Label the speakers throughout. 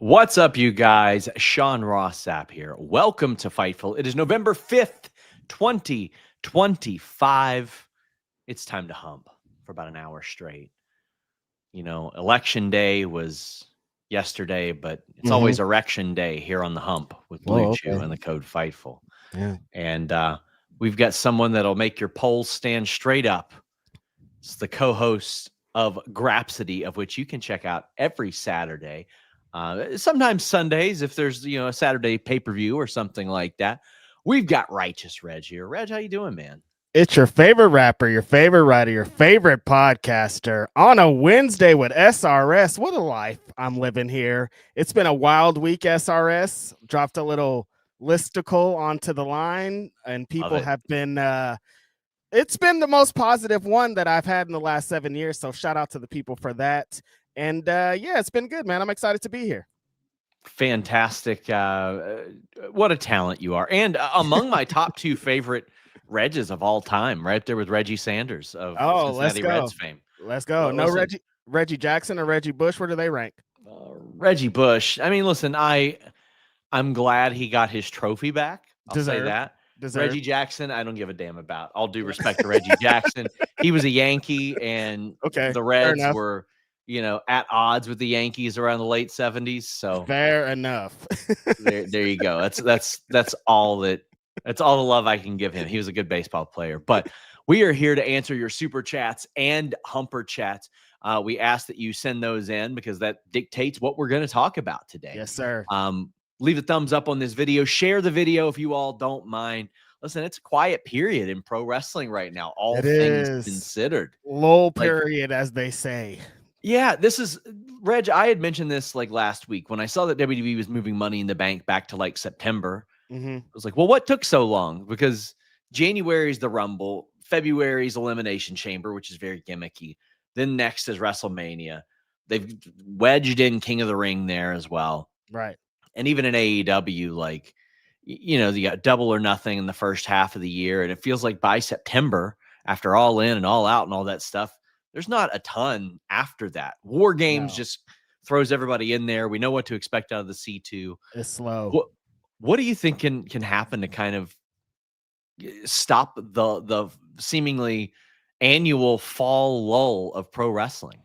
Speaker 1: What's up, you guys? Sean Ross Sapp here. Welcome to Fightful. It is November 5th, 2025. It's time to hump for about an hour straight. You know, election day was yesterday, but it's always erection day here on the hump with Blue Chew and the code Fightful.
Speaker 2: Yeah.
Speaker 1: And we've got someone that'll make your polls stand straight up. It's the co-host of Grapsody, of which you can check out every Saturday. Sometimes Sundays, if there's a Saturday pay-per-view or something like that. We've got Righteous Reg here. Reg, how you doing, man?
Speaker 2: It's your favorite rapper, your favorite writer, your favorite podcaster on a Wednesday with SRS. What a life I'm living here. It's been a wild week, SRS. Dropped a little listicle onto the line, and people have been it's been the most positive one that I've had in the last 7 years. So shout out to the people for that. And yeah, it's been good, man. I'm excited to be here.
Speaker 1: Fantastic. What a talent you are. And among my top two favorite Regis of all time, right there with Reggie Sanders of Cincinnati Reds fame.
Speaker 2: Let's go. No, Reggie Jackson or Reggie Bush. Where do they rank?
Speaker 1: Reggie Bush. I mean, listen, I'm glad he got his trophy back. I'll say that. Reggie Jackson, I don't give a damn about. All due respect to Reggie Jackson. He was a Yankee, and the Reds were, at odds with the Yankees around the late 70s. So
Speaker 2: fair enough.
Speaker 1: there you go. That's all the love I can give him. He was a good baseball player. But we are here to answer your super chats and humper chats. We ask that you send those in because that dictates what we're going to talk about today.
Speaker 2: Yes, sir.
Speaker 1: Leave a thumbs up on this video. Share the video if you all don't mind. Listen, it's a quiet period in pro wrestling right now. All things considered.
Speaker 2: Lull period, as they say.
Speaker 1: Yeah, this is, Reg, I had mentioned this last week when I saw that WWE was moving Money in the Bank back to September. I was like, well, what took so long? Because January is the Rumble. February is Elimination Chamber, which is very gimmicky. Then next is WrestleMania. They've wedged in King of the Ring there as well.
Speaker 2: Right.
Speaker 1: And even in AEW, you got Double or Nothing in the first half of the year. And it feels like by September, after All In and All Out and all that stuff, there's not a ton after that. War Games just throws everybody in there. We know what to expect out of the C2.
Speaker 2: It's slow.
Speaker 1: What do you think can happen to kind of stop the seemingly annual fall lull of pro wrestling?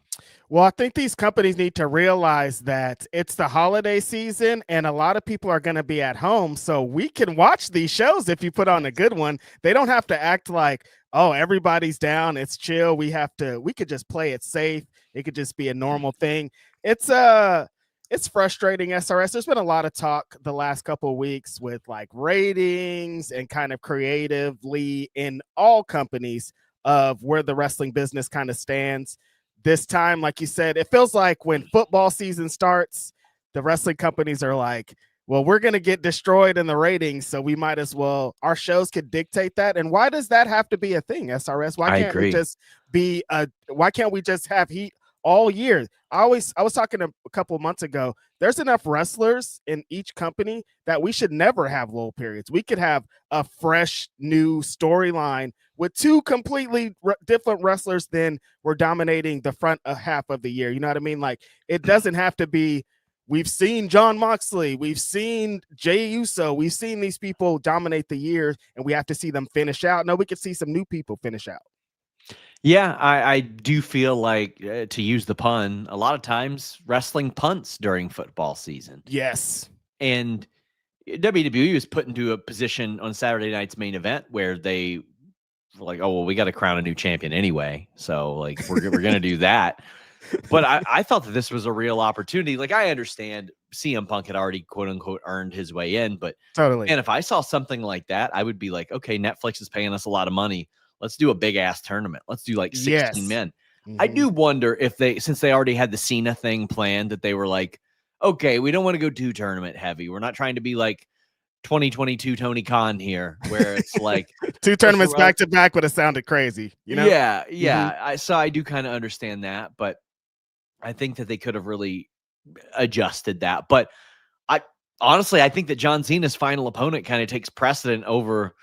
Speaker 2: Well, I think these companies need to realize that it's the holiday season and a lot of people are going to be at home. So we can watch these shows if you put on a good one. They don't have to act like, oh, everybody's down. It's chill. We could just play it safe. It could just be a normal thing. It's frustrating, SRS. There's been a lot of talk the last couple of weeks with ratings and kind of creatively in all companies of where the wrestling business kind of stands. This time, like you said, it feels like when football season starts, the wrestling companies are like, well, we're going to get destroyed in the ratings, so we might as well, our shows could dictate that. And why does that have to be a thing, SRS? Why can't we just have heat all year? I was talking a couple of months ago, there's enough wrestlers in each company that we should never have lull periods. We could have a fresh new storyline with two completely different wrestlers than we're dominating the front half of the year. You know what I mean? It doesn't have to be, we've seen John Moxley, we've seen Jey Uso, we've seen these people dominate the year and we have to see them finish out. No, we could see some new people finish out.
Speaker 1: Yeah, I do feel like, to use the pun, a lot of times wrestling punts during football season.
Speaker 2: Yes.
Speaker 1: And WWE was put into a position on Saturday night's main event where they were like, oh, well, we got to crown a new champion anyway. So we're going to do that. But I thought that this was a real opportunity. I understand CM Punk had already, quote unquote, earned his way in. But
Speaker 2: totally.
Speaker 1: And if I saw something like that, I would be like, okay, Netflix is paying us a lot of money. Let's do a big ass tournament. Let's do 16 men. I do wonder if since they already had the Cena thing planned, that they were like, okay, we don't want to go too tournament heavy. We're not trying to be like 2022 Tony Khan here, where it's
Speaker 2: two tournaments back to back would have sounded crazy.
Speaker 1: Yeah. So I do kind of understand that, but I think that they could have really adjusted that. But honestly, I think that John Cena's final opponent kind of takes precedent over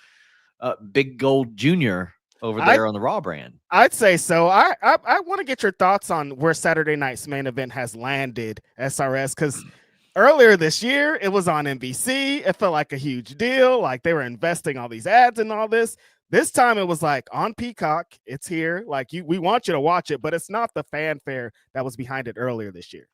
Speaker 1: Big Gold Jr. over there on the Raw brand.
Speaker 2: I'd say so. I want to get your thoughts on where Saturday night's main event has landed, SRS, because Earlier this year, it was on NBC. It felt like a huge deal. Like they were investing all these ads and all this. This time it was like on Peacock. It's here. Like we want you to watch it, but it's not the fanfare that was behind it earlier this year.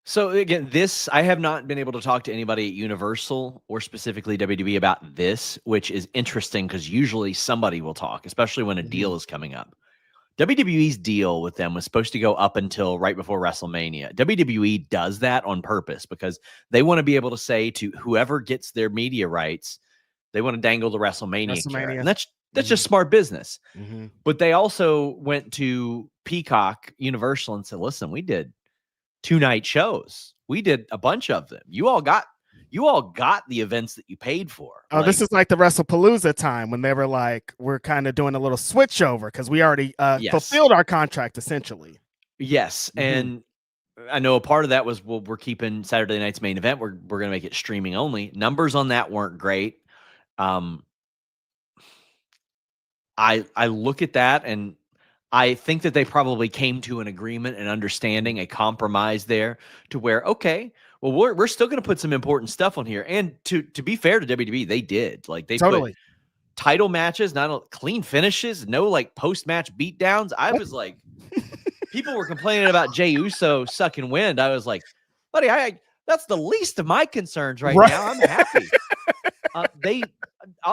Speaker 1: So again, I have not been able to talk to anybody at Universal or specifically WWE about this, which is interesting because usually somebody will talk, especially when a deal is coming up. WWE's deal with them was supposed to go up until right before WrestleMania. WWE does that on purpose because they want to be able to say to whoever gets their media rights, they want to dangle the WrestleMania carrot. And that's just smart business. But they also went to Peacock, Universal, and said, listen, we did 2-night shows. We did a bunch of them. You all got the events that you paid for.
Speaker 2: Oh, this is like the WrestlePalooza time when they were like, we're kind of doing a little switch over because we already fulfilled our contract essentially.
Speaker 1: Yes. And I know a part of that was, well, we're keeping Saturday night's main event. We're going to make it streaming only. Numbers on that weren't great. I look at that and I think that they probably came to an agreement and understanding, a compromise there to where, okay, well, we're still going to put some important stuff on here. And to be fair to WWE, they did. Like they put title matches, not clean finishes, no like post-match beatdowns. I was like, people were complaining about Jey Uso sucking wind. I was like, buddy, that's the least of my concerns right now. I'm happy.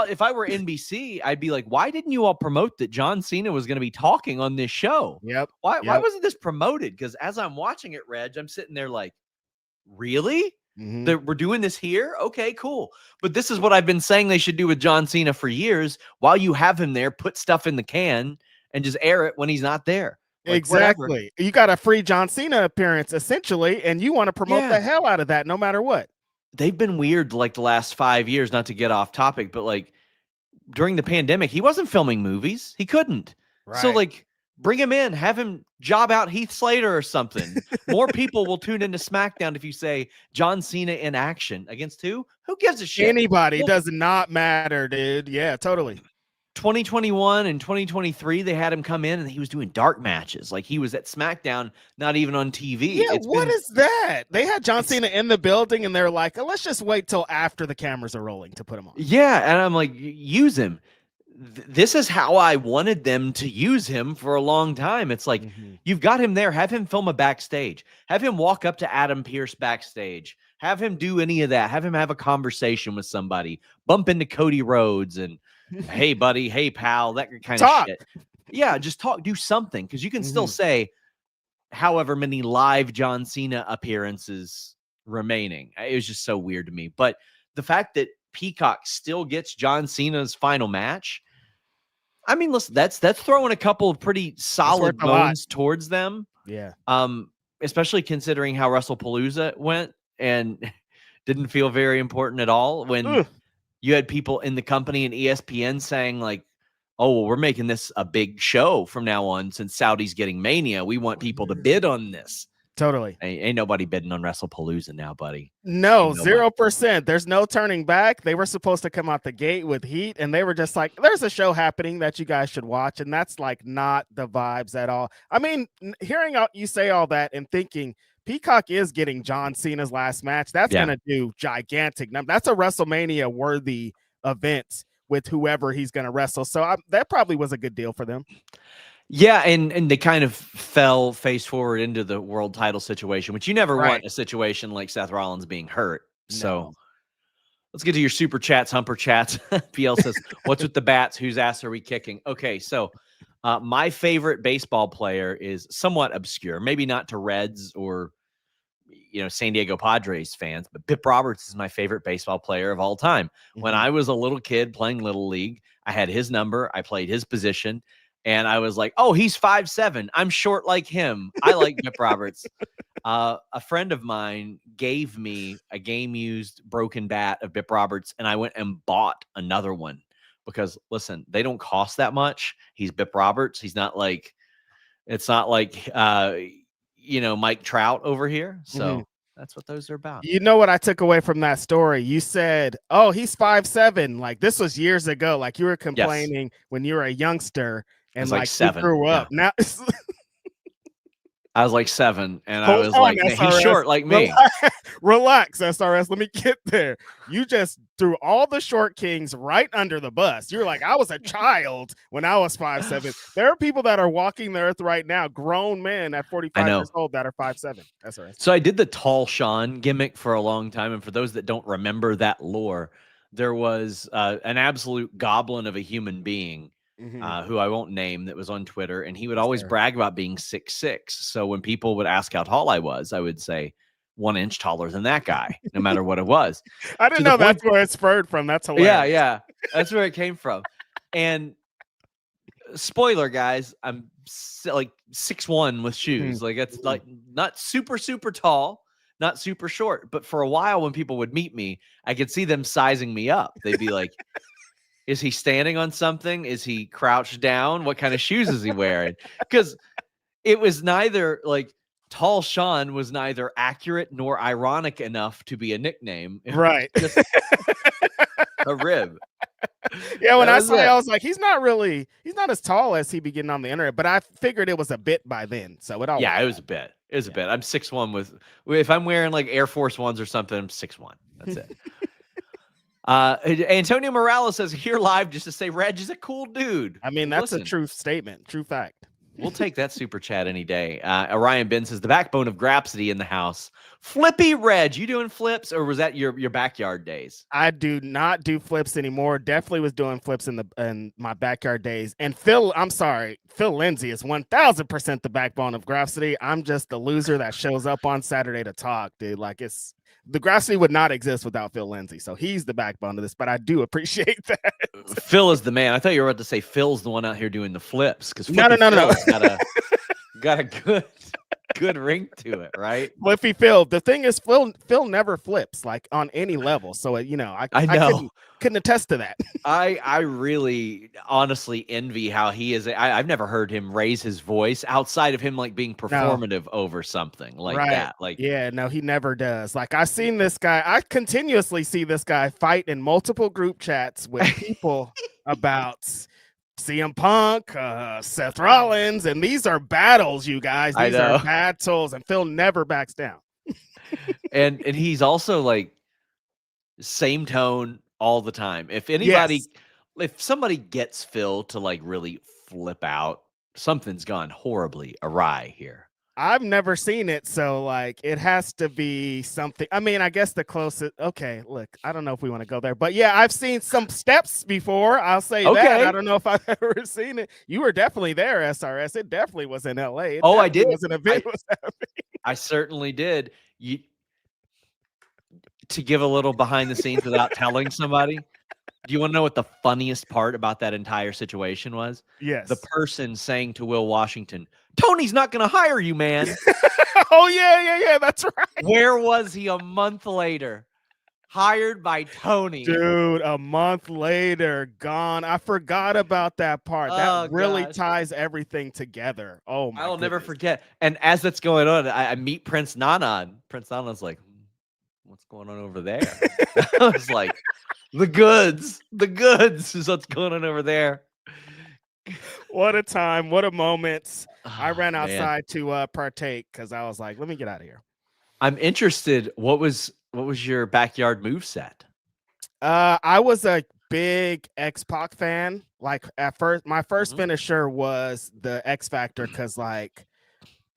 Speaker 1: If I were NBC, I'd be like, why didn't you all promote that John Cena was going to be talking on this show? Why wasn't this promoted? Because as I'm watching it, Reg, I'm sitting there like, really? We're doing this here? Okay, cool. But this is what I've been saying they should do with John Cena for years. While you have him there, put stuff in the can and just air it when he's not there. Like,
Speaker 2: exactly.
Speaker 1: Whatever.
Speaker 2: You got a free John Cena appearance, essentially, and you want to promote the hell out of that no matter what.
Speaker 1: They've been weird like the last 5 years, not to get off topic, but like during the pandemic, he wasn't filming movies. He couldn't. So like bring him in, have him job out Heath Slater or something. More people will tune into SmackDown if you say John Cena in action against who? Who gives a shit?
Speaker 2: Anybody. It does not matter, dude. Yeah, totally.
Speaker 1: 2021 and 2023, they had him come in and he was doing dark matches. Like he was at SmackDown, not even on TV.
Speaker 2: Yeah, what is that? They had John Cena in the building and they're like, let's just wait till after the cameras are rolling to put him on.
Speaker 1: Yeah, and I'm like, use him. This is how I wanted them to use him for a long time. It's like, you've got him there. Have him film a backstage. Have him walk up to Adam Pearce backstage. Have him do any of that. Have him have a conversation with somebody. Bump into Cody Rhodes and, hey, buddy, hey, pal, that kind of shit. Yeah, just talk, do something, because you can still say however many live John Cena appearances remaining. It was just so weird to me. But the fact that Peacock still gets John Cena's final match, I mean, listen, that's throwing a couple of pretty solid bones towards them.
Speaker 2: Yeah.
Speaker 1: Especially considering how WrestlePalooza went and didn't feel very important at all when you had people in the company and ESPN saying like, oh, well, we're making this a big show from now on since Saudi's getting Mania. We want people to bid on this.
Speaker 2: Totally.
Speaker 1: Ain't nobody bidding on WrestlePalooza now, buddy.
Speaker 2: No, 0%. There's no turning back. They were supposed to come out the gate with heat, and they were just like, there's a show happening that you guys should watch, and that's like not the vibes at all. I mean, hearing you say all that and thinking Peacock is getting John Cena's last match, that's going to do gigantic numbers. That's a WrestleMania-worthy event with whoever he's going to wrestle. So that probably was a good deal for them.
Speaker 1: Yeah, and they kind of fell face forward into the world title situation, which you never want a situation like Seth Rollins being hurt. So let's get to your super chats, humper chats. PL says, what's with the bats? Whose ass are we kicking? Okay, so my favorite baseball player is somewhat obscure, maybe not to Reds or San Diego Padres fans, but Bip Roberts is my favorite baseball player of all time. When I was a little kid playing Little League, I had his number. I played his position. And I was like, oh, he's 5'7". I'm short like him. I like Bip Roberts. A friend of mine gave me a game-used broken bat of Bip Roberts, and I went and bought another one because, listen, they don't cost that much. He's Bip Roberts. He's not like – it's not like, Mike Trout over here. So that's what those are about.
Speaker 2: You know what I took away from that story? You said, oh, he's 5'7". Like, this was years ago. Like, you were complaining when you were a youngster – and like
Speaker 1: 7.
Speaker 2: grew up. Now
Speaker 1: I was like 7, and I
Speaker 2: Hold
Speaker 1: was
Speaker 2: on,
Speaker 1: like, man, he's
Speaker 2: SRS.
Speaker 1: short like me.
Speaker 2: Relax, SRS. Let me get there. You just threw all the short kings right under the bus. You're like, I was a child when I was 5'7". There are people that are walking the earth right now, grown men at 45 years old that are 5'7". SRS.
Speaker 1: So I did the tall Sean gimmick for a long time, and for those that don't remember that lore, there was an absolute goblin of a human being who I won't name that was on Twitter, and he would always brag about being 6'6". So when people would ask how tall I was, I would say 1 inch taller than that guy, no matter what it was.
Speaker 2: I didn't know that's where it spurred from. That's hilarious.
Speaker 1: Yeah, that's where it came from. And spoiler, guys, I'm like 6'1" with shoes. Like it's like not super tall, not super short, but for a while when people would meet me, I could see them sizing me up. They'd be like, is he standing on something? Is he crouched down? What kind of shoes is he wearing? Because it was neither like Tall Sean was neither accurate nor ironic enough to be a nickname.
Speaker 2: Right.
Speaker 1: Just a rib.
Speaker 2: Yeah, when I saw it, I was like, he's not as tall as he be getting on the internet, but I figured it was a bit by then. So it all
Speaker 1: it was a bit. It was a bit. I'm 6'1" with if I'm wearing like Air Force Ones or something, I'm 6'1". That's it. Antonio Morales says here live just to say Reg is a cool dude.
Speaker 2: I mean, that's a true statement, true fact.
Speaker 1: We'll take that super chat any day. Orion Ben says the backbone of Grapsody in the house. Flippy Reg, you doing flips, or was that your backyard days?
Speaker 2: I do not do flips anymore. Definitely was doing flips in my backyard days. And Phil Lindsay is 1000% the backbone of Grapsody. I'm just the loser that shows up on Saturday to talk, dude. Like the Grapsody would not exist without Phil Lindsay. So he's the backbone of this, but I do appreciate that.
Speaker 1: Phil is the man. I thought you were about to say Phil's the one out here doing the flips, because
Speaker 2: no.
Speaker 1: got a good ring to it, right?
Speaker 2: Flippy Phil. The thing is, Phil never flips like on any level. So I know. I couldn't attest to that.
Speaker 1: I really honestly envy how he is. I've never heard him raise his voice outside of him like being performative over something like that. Like,
Speaker 2: yeah, no, he never does. Like I continuously see this guy fight in multiple group chats with people about CM Punk, Seth Rollins, and these are battles, you guys. These are battles, and Phil never backs down.
Speaker 1: and he's also like same tone all the time. If anybody, if somebody gets Phil to like really flip out, something's gone horribly awry here.
Speaker 2: I've never seen it, so like it has to be something. I mean, I guess the closest. Okay, look, I don't know if we want to go there, but yeah, I've seen some steps before. I'll say that. I don't know if I've ever seen it. You were definitely there, SRS. It definitely was in LA.
Speaker 1: I did.
Speaker 2: It was an event.
Speaker 1: I certainly did. To give a little behind the scenes without telling somebody. Do you want to know what the funniest part about that entire situation was?
Speaker 2: Yes.
Speaker 1: The person saying to Will Washington, Tony's not going to hire you, man.
Speaker 2: Oh, yeah. That's right.
Speaker 1: Where was he a month later? Hired by Tony.
Speaker 2: Dude, a month later, gone. I forgot about that part. That really ties everything together. Oh, my
Speaker 1: I'll never forget. And as that's going on, I meet Prince Nana. And Prince Nana's like, what's going on over there? I was like, the goods is what's going on over there.
Speaker 2: What a time, what a moment. I ran outside to partake because I was like, let me get out of here.
Speaker 1: I'm interested. What was your backyard move set?
Speaker 2: I was a big X-Pac fan. Like at first, my first finisher was the X Factor because like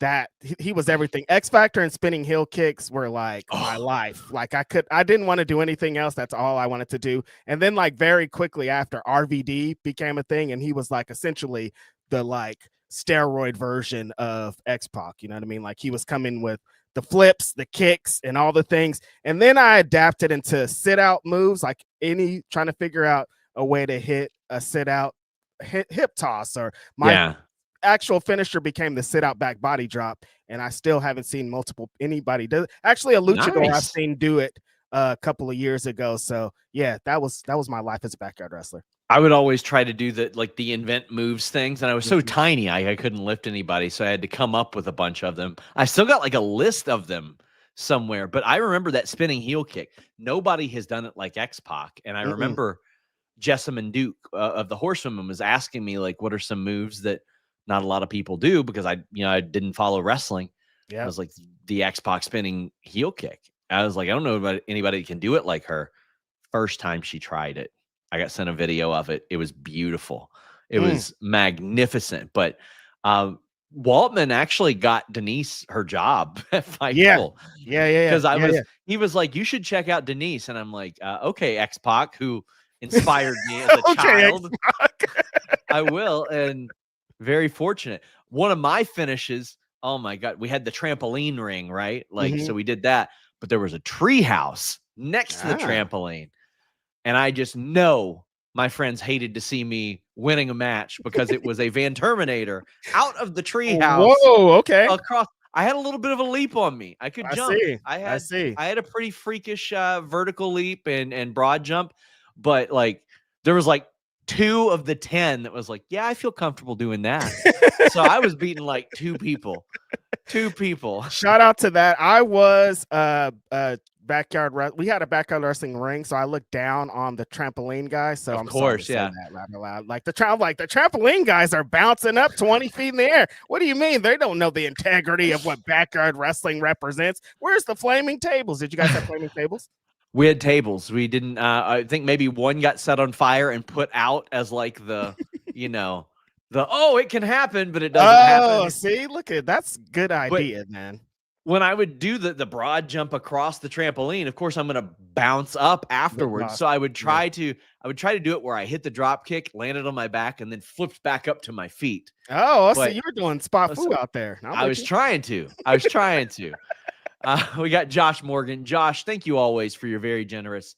Speaker 2: that he was everything. X Factor and spinning heel kicks were like my life. Like I didn't want to do anything else. That's all I wanted to do. And then like very quickly after, RVD became a thing, and he was like essentially the like steroid version of X-Pac. You know what I mean? Like he was coming with the flips, the kicks, and all the things. And then I adapted into sit out moves, like trying to figure out a way to hit a sit out hip toss, or my actual finisher became the sit out back body drop, and I still haven't seen anybody do it. Actually, a luchador I've seen do it a couple of years ago. So yeah, that was my life as a backyard wrestler.
Speaker 1: I would always try to do the invent moves things, and I was so tiny I couldn't lift anybody, so I had to come up with a bunch of them. I still got like a list of them somewhere, but I remember that spinning heel kick. Nobody has done it like X-Pac, and I remember Jessamine Duke of the Horsewomen was asking me like, what are some moves that not a lot of people do because I didn't follow wrestling.
Speaker 2: Yeah.
Speaker 1: I was like, the X-Pac spinning heel kick. I was like, I don't know about anybody that can do it like her. First time she tried it, I got sent a video of it. It was beautiful. It was magnificent. But Waltman actually got Denise her job at Fightful.
Speaker 2: Yeah.
Speaker 1: He was like, you should check out Denise. And I'm like, okay, X-Pac, who inspired me as a child. I will. And very fortunate. One of my finishes, oh my God, we had the trampoline ring, right? Like, so we did that, but there was a tree house next to the trampoline. And I just know my friends hated to see me winning a match because it was a Van Terminator out of the treehouse.
Speaker 2: Whoa, okay.
Speaker 1: Across. I had a little bit of a leap on me. I could jump. I had a pretty freakish vertical leap and broad jump, but like there was like 2 of the 10 that was like, yeah, I feel comfortable doing that. So I was beating like 2 people. Shout
Speaker 2: out to that. I was backyard. We had a backyard wrestling ring, so I looked down on the trampoline guy. So
Speaker 1: of course, yeah.
Speaker 2: That loud. Like the trampoline guys are bouncing up 20 feet in the air. What do you mean? They don't know the integrity of what backyard wrestling represents. Where's the flaming tables? Did you guys have flaming tables?
Speaker 1: We had tables. We didn't. I think maybe one got set on fire and put out as like the, it can happen, but it doesn't happen.
Speaker 2: Oh, see, look at that's good idea, man.
Speaker 1: When I would do the broad jump across the trampoline, of course, I'm going to bounce up afterwards. So I would try to do it where I hit the drop kick, landed on my back, and then flipped back up to my feet.
Speaker 2: Oh, so you were doing spot foo out there.
Speaker 1: I was trying to. We got Josh Morgan. Josh, thank you always for your very generous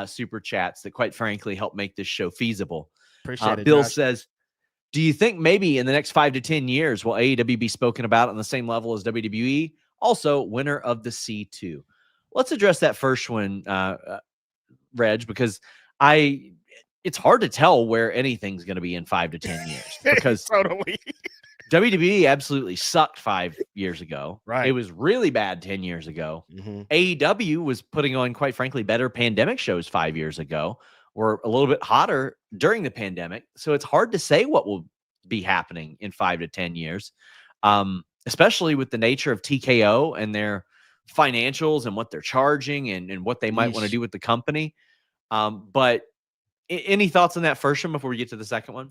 Speaker 1: super chats that, quite frankly, help make this show feasible.
Speaker 2: Appreciate it.
Speaker 1: Bill
Speaker 2: Josh
Speaker 1: says, do you think maybe in the next 5 to 10 years will AEW be spoken about on the same level as WWE? Also, winner of the C2. Let's address that first one, Reg, because it's hard to tell where anything's going to be in 5 to 10 years because
Speaker 2: totally.
Speaker 1: WWE absolutely sucked 5 years ago.
Speaker 2: Right.
Speaker 1: It was really bad 10 years ago. AEW was putting on, quite frankly, better pandemic shows 5 years ago, or a little bit hotter during the pandemic. So it's hard to say what will be happening in 5 to 10 years. Especially with the nature of TKO and their financials and what they're charging and what they might want to do with the company. But any thoughts on that first one before we get to the second one?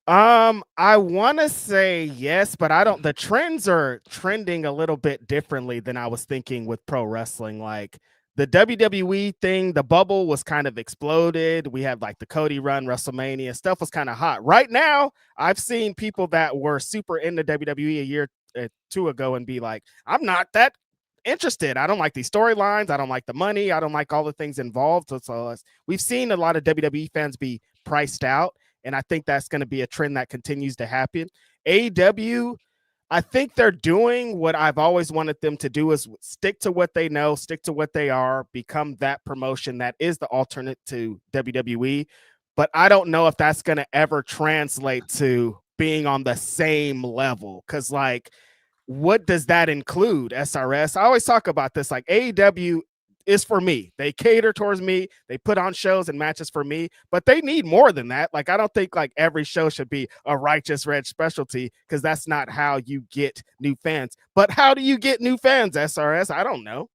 Speaker 2: I want to say yes, but I don't. The trends are trending a little bit differently than I was thinking with pro wrestling. Like the WWE thing, the bubble was kind of exploded. We had like the Cody run, WrestleMania stuff was kind of hot. Right now, I've seen people that were super into WWE a year 2 ago and be like, I'm not that interested. I don't like these storylines. I don't like the money. I don't like all the things involved. So we've seen a lot of WWE fans be priced out, and I think that's going to be a trend that continues to happen. AEW, I think they're doing what I've always wanted them to do, is stick to what they know, stick to what they are, become that promotion that is the alternate to WWE. But I don't know if that's going to ever translate to being on the same level, because like, what does that include? SRS, I always talk about this, like AEW is for me. They cater towards me, they put on shows and matches for me, but they need more than that. Like I don't think like every show should be a Righteous Red specialty, because that's not how you get new fans. But how do you get new fans, SRS? I don't know.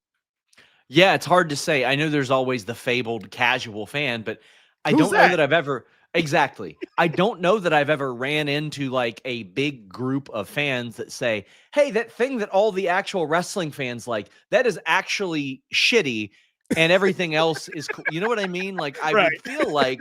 Speaker 1: Yeah, it's hard to say. I know there's always the fabled casual fan, but I don't know that I've ever exactly. I don't know that I've ever ran into like a big group of fans that say, hey, that thing that all the actual wrestling fans like, that is actually shitty and everything else is cool. You know what I mean? Like I would feel like,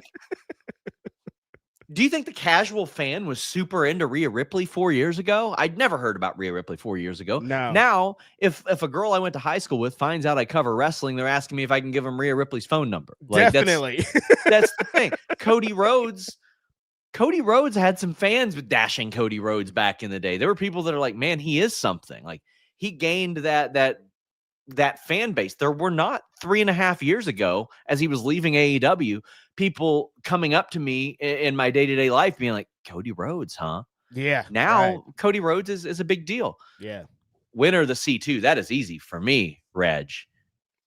Speaker 1: do you think the casual fan was super into Rhea Ripley 4 years ago? I'd never heard about Rhea Ripley 4 years ago.
Speaker 2: No.
Speaker 1: Now, if a girl I went to high school with finds out I cover wrestling, they're asking me if I can give them Rhea Ripley's phone number. Like,
Speaker 2: definitely.
Speaker 1: That's the thing. Cody Rhodes had some fans with dashing Cody Rhodes back in the day. There were people that are like, man, he is something. Like he gained that fan base. There were not 3.5 years ago, as he was leaving AEW, people coming up to me in my day-to-day life being like, Cody Rhodes, huh?
Speaker 2: Yeah.
Speaker 1: Now Cody Rhodes is a big deal.
Speaker 2: Yeah.
Speaker 1: Winner of the C2. That is easy for me, Reg.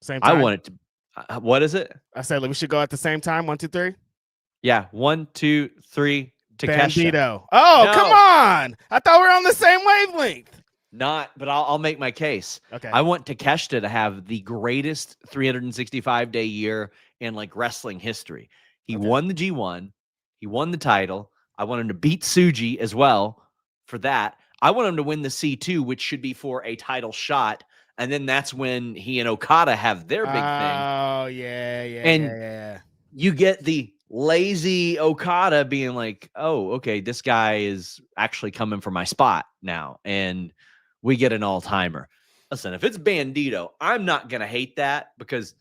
Speaker 2: Same time.
Speaker 1: I want it to. What is it?
Speaker 2: I said we should go at the same time. 1, 2, 3.
Speaker 1: Yeah. 1, 2, 3. Takeshita.
Speaker 2: Bandito. Oh,
Speaker 1: No.
Speaker 2: come on. I thought we were on the same wavelength.
Speaker 1: Not, but I'll make my case.
Speaker 2: Okay.
Speaker 1: I want Takeshita to have the greatest 365-day year in like wrestling history. He won the G1. He won the title. I want him to beat Tsuji as well for that. I want him to win the C2, which should be for a title shot. And then that's when he and Okada have their big thing.
Speaker 2: Oh, yeah.
Speaker 1: You get the lazy Okada being like, oh, okay, this guy is actually coming for my spot now. And we get an all-timer. Listen, if it's Bandito, I'm not going to hate that because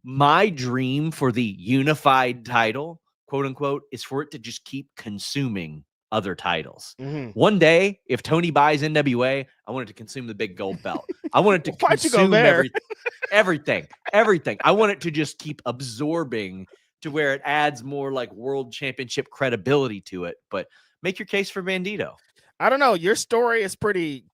Speaker 1: my dream for the unified title, quote unquote, is for it to just keep consuming other titles. One day, if Tony buys NWA, I want it to consume the big gold belt. I want it to consume everything. I want it to just keep absorbing to where it adds more like world championship credibility to it. But make your case for Bandito.
Speaker 2: I don't know. Your story is pretty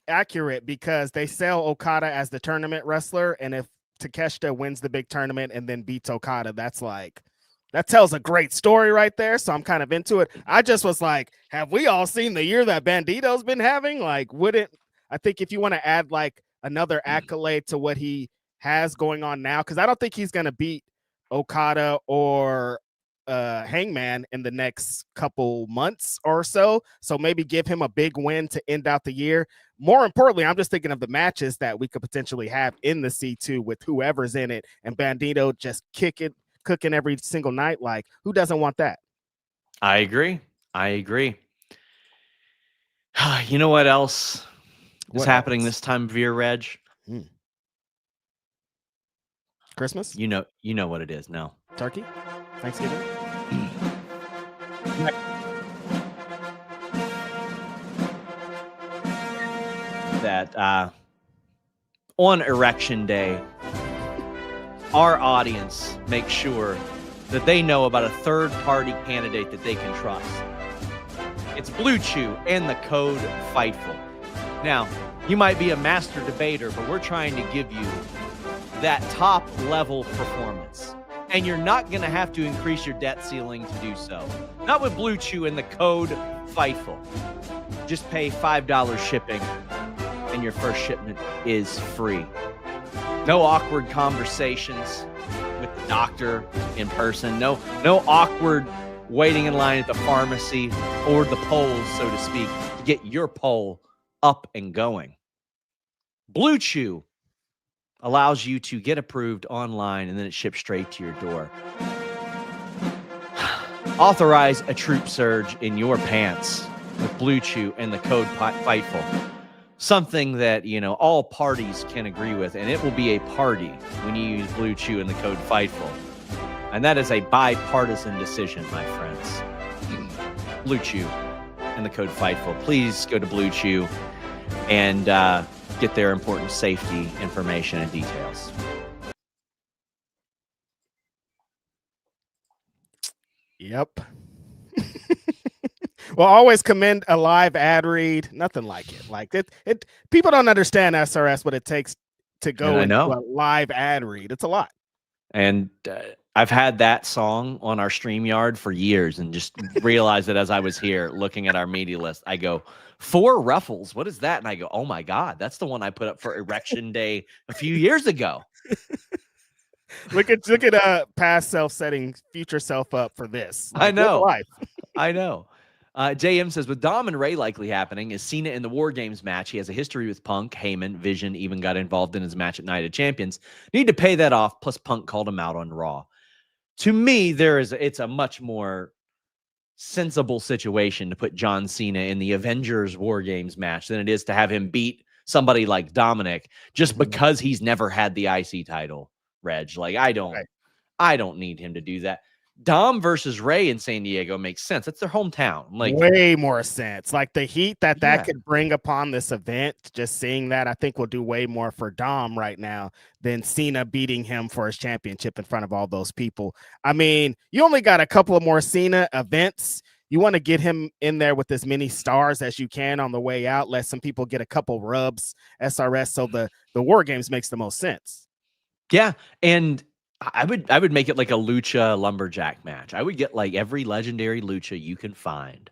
Speaker 2: accurate because they sell Okada as the tournament wrestler. And if Takeshita wins the big tournament and then beats Okada, that tells a great story right there. So I'm kind of into it. I just was like, have we all seen the year that Bandito's been having? Like, I think if you want to add like another accolade to what he has going on now, because I don't think he's going to beat Okada or Hangman in the next couple months or so. So maybe give him a big win to end out the year. More importantly, I'm just thinking of the matches that we could potentially have in the C2 with whoever's in it and Bandito just cooking every single night. Like, who doesn't want that?
Speaker 1: I agree. You know what else is happening this time of year, Reg?
Speaker 2: Christmas?
Speaker 1: You know what it is now.
Speaker 2: Turkey? Thanksgiving?
Speaker 1: That on Erection Day, our audience makes sure that they know about a third-party candidate that they can trust. It's Blue Chew and the code FIGHTFUL. Now, you might be a master debater, but we're trying to give you that top-level performance. And you're not going to have to increase your debt ceiling to do so. Not with Blue Chew and the code FIGHTFUL. Just pay $5 shipping, and your first shipment is free. No awkward conversations with the doctor in person. No awkward waiting in line at the pharmacy or the polls, so to speak, to get your poll up and going. Blue Chew allows you to get approved online and then it ships straight to your door. Authorize a troop surge in your pants with Blue Chew and the code FIGHTFUL. Something that, all parties can agree with, and it will be a party when you use Blue Chew and the code FIGHTFUL. And that is a bipartisan decision, my friends. Blue Chew and the code FIGHTFUL. Please go to Blue Chew and get their important safety information and details.
Speaker 2: Yep. Well, always commend a live ad read. Nothing like it. Like it. People don't understand SRS what it takes to go into a live ad read. It's a lot.
Speaker 1: And I've had that song on our StreamYard for years, and just realized that as I was here looking at our media list, I go, 4 Ruffles. What is that? And I go, oh my God, that's the one I put up for Erection Day a few years ago.
Speaker 2: Look at past self setting future self up for this.
Speaker 1: Like, I know. JM says, with Dom and Ray likely happening, is Cena in the War Games match. He has a history with Punk, Heyman, Vision, even got involved in his match at Night of Champions. Need to pay that off, plus Punk called him out on Raw. To me, it's a much more sensible situation to put John Cena in the Avengers War Games match than it is to have him beat somebody like Dominic just because he's never had the IC title, Reg. Like, I don't need him to do that. Dom versus Ray in San Diego makes sense. That's their hometown. Like,
Speaker 2: way more sense. Like the heat that could bring upon this event, just seeing that, I think will do way more for Dom right now than Cena beating him for his championship in front of all those people. I mean, you only got a couple of more Cena events. You want to get him in there with as many stars as you can on the way out. Let some people get a couple rubs, SRS. So the War Games makes the most sense.
Speaker 1: Yeah. And I would make it like a lucha lumberjack match. I would get like every legendary lucha you can find.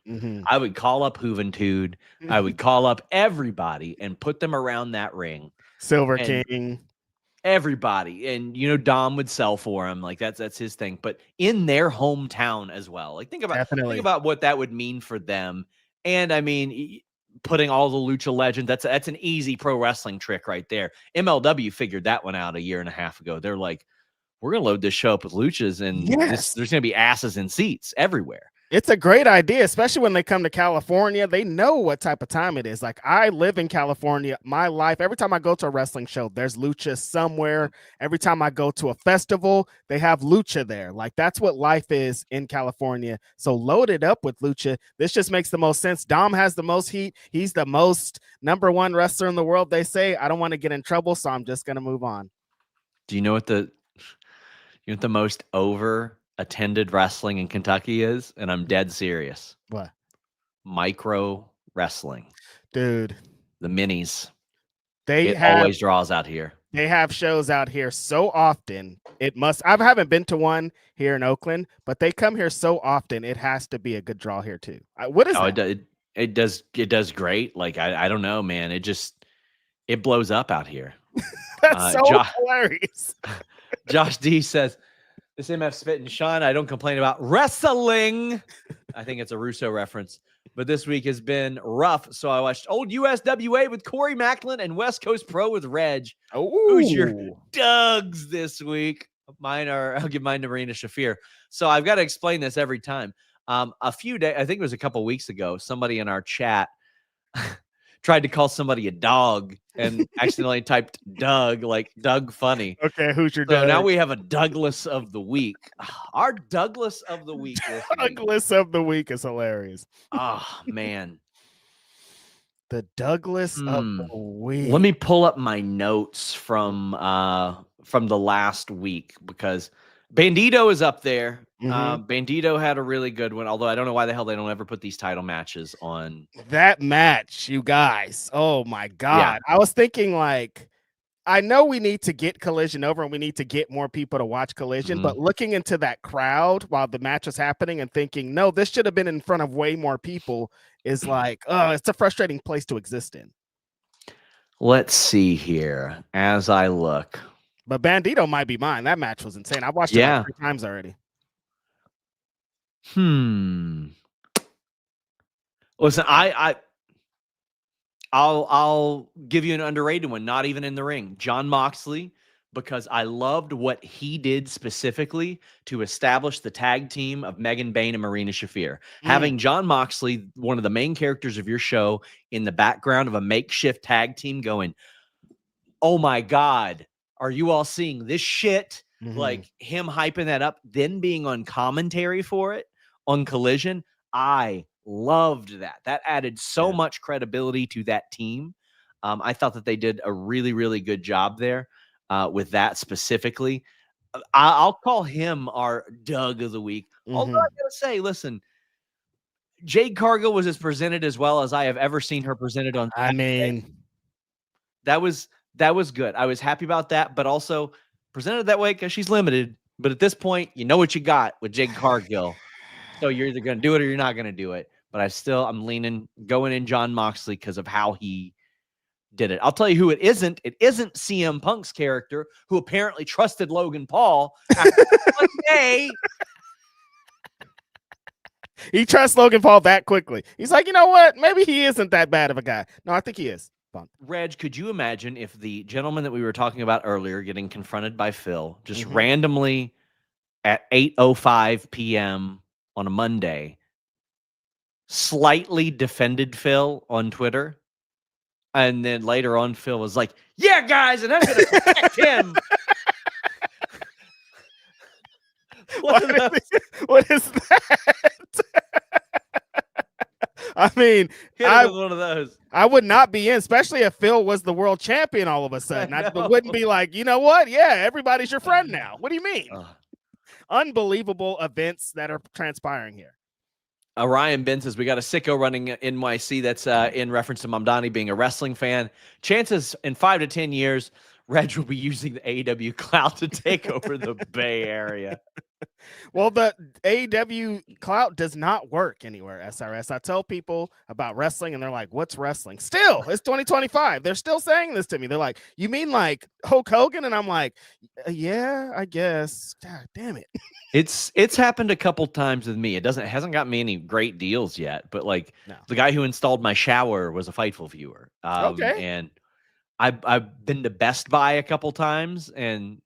Speaker 1: I would call up Juventud. I would call up everybody and put them around that ring.
Speaker 2: Silver
Speaker 1: and
Speaker 2: King.
Speaker 1: Everybody, and Dom would sell for him, like that's his thing, but in their hometown as well. Like think about what that would mean for them. And I mean, putting all the lucha legends, that's an easy pro wrestling trick right there. MLW figured that one out a year and a half ago. They're like, we're gonna load this show up with luchas, and there's gonna be asses in seats everywhere.
Speaker 2: It's a great idea, especially when they come to California. They know what type of time it is. Like, I live in California. My life, every time I go to a wrestling show, there's lucha somewhere. Every time I go to a festival, they have lucha there. Like, that's what life is in California. So load it up with lucha. This just makes the most sense. Dom has the most heat. He's the most #1 wrestler in the world, they say. I don't want to get in trouble, so I'm just going to move on.
Speaker 1: Do you know what the most over attended wrestling in Kentucky is? And I'm dead serious.
Speaker 2: What?
Speaker 1: Micro wrestling.
Speaker 2: Dude.
Speaker 1: The minis.
Speaker 2: It
Speaker 1: always draws out here.
Speaker 2: They have shows out here so often. I haven't been to one here in Oakland, but they come here so often. It has to be a good draw here too. What is that?
Speaker 1: It does great. Like, I don't know, man. It blows up out here.
Speaker 2: That's so hilarious.
Speaker 1: Josh D says, this MF spitting Sean, I don't complain about wrestling. I think it's a Russo reference. But this week has been rough. So I watched old USWA with Corey Macklin and West Coast Pro with Reg. Who's your Dougs this week? I'll give mine to Marina Shafir. So I've got to explain this every time. A few days, I think it was a couple weeks ago, somebody in our chat tried to call somebody a dog and accidentally typed Doug, like Doug Funny.
Speaker 2: Okay, who's your
Speaker 1: Doug?
Speaker 2: So
Speaker 1: now we have a Douglas of the week. Our Douglas of the week.
Speaker 2: Douglas of the week is hilarious.
Speaker 1: Oh, man.
Speaker 2: The Douglas of the week.
Speaker 1: Let me pull up my notes from the last week, because Bandito is up there. Bandito had a really good one, although I don't know why the hell they don't ever put these title matches on.
Speaker 2: That match, you guys. Oh my God. Yeah. I was thinking, like, I know we need to get Collision over and we need to get more people to watch Collision, but looking into that crowd while the match was happening and thinking, no, this should have been in front of way more people is like, oh, it's a frustrating place to exist in.
Speaker 1: Let's see here as I look.
Speaker 2: But Bandito might be mine. That match was insane. I've watched it like 3 times already.
Speaker 1: Listen, I'll give you an underrated one, not even in the ring. Jon Moxley, because I loved what he did specifically to establish the tag team of Megan Bayne and Marina Shafir. Having Jon Moxley, one of the main characters of your show, in the background of a makeshift tag team going, oh my God, are you all seeing this shit? Like him hyping that up, then being on commentary for it on Collision. I loved that. That added so much credibility to that team. I thought that they did a really, really good job there with that specifically. I'll call him our Doug of the week. Although I gotta say, listen, Jade Cargill was as presented as well as I have ever seen her presented on.
Speaker 2: I mean,
Speaker 1: that was good. I was happy about that, but also presented that way because she's limited. But at this point, you know what you got with Jade Cargill. So you're either going to do it or you're not going to do it. But I'm going in Jon Moxley because of how he did it. I'll tell you who it isn't. It isn't CM Punk's character, who apparently trusted Logan Paul after one day.
Speaker 2: He trusts Logan Paul that quickly. He's like, you know what? Maybe he isn't that bad of a guy. No, I think he is.
Speaker 1: Reg, could you imagine if the gentleman that we were talking about earlier getting confronted by Phil just randomly at 8:05 p.m. on a Monday slightly defended Phil on Twitter, and then later on Phil was like, yeah, guys, and I'm going to protect him.
Speaker 2: What is that? I mean,
Speaker 1: one of those.
Speaker 2: I would not be in, especially if Phil was the world champion all of a sudden. I wouldn't be like, you know what? Yeah, everybody's your friend now. What do you mean? Unbelievable events that are transpiring here.
Speaker 1: Ryan Ben says, we got a sicko running NYC that's in reference to Mamdani being a wrestling fan. Chances in 5 to 10 years, Reg will be using the AEW clout to take over the Bay Area.
Speaker 2: Well, the AEW clout does not work anywhere, SRS. I tell people about wrestling and they're like, what's wrestling? Still, it's 2025. They're still saying this to me. They're like, you mean like Hulk Hogan? And I'm like, yeah, I guess. God damn it.
Speaker 1: It's happened a couple times with me. It hasn't got me any great deals yet, but like the guy who installed my shower was a Fightful viewer.
Speaker 2: Okay.
Speaker 1: And I've been to Best Buy a couple times, and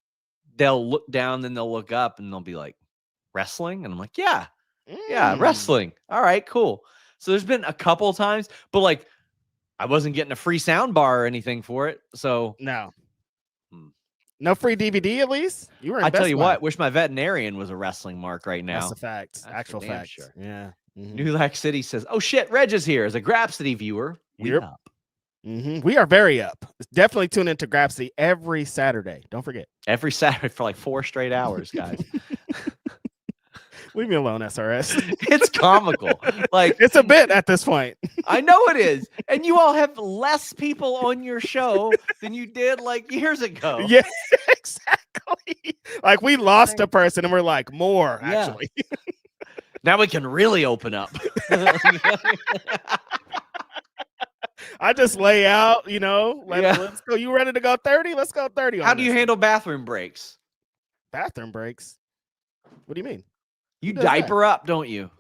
Speaker 1: they'll look down, then they'll look up, and they'll be like, wrestling? And I'm like, yeah, wrestling. All right, cool. So there's been a couple times, but like I wasn't getting a free sound bar or anything for it. So
Speaker 2: no free DVD at least. You were in
Speaker 1: I
Speaker 2: Best
Speaker 1: tell you
Speaker 2: Buy.
Speaker 1: what, wish my veterinarian was a wrestling mark right now.
Speaker 2: That's a fact. Actual fact.
Speaker 1: Sure.
Speaker 2: Yeah.
Speaker 1: New Lac City says, oh shit, Reg is here. As a Grapsity viewer, we up.
Speaker 2: We are very up. Definitely tune into Grapsity every Saturday. Don't forget.
Speaker 1: Every Saturday for like 4 straight hours, guys.
Speaker 2: Leave me alone, SRS.
Speaker 1: It's comical. Like
Speaker 2: it's a bit at this point.
Speaker 1: I know it is. And you all have less people on your show than you did like years ago.
Speaker 2: Yeah, exactly. Like we lost a person and we're like, more actually.
Speaker 1: Now we can really open up.
Speaker 2: I just lay out, let's go. You ready to go 30? Let's go 30.
Speaker 1: How do you handle bathroom breaks?
Speaker 2: Bathroom breaks? What do you mean?
Speaker 1: You diaper up, don't you?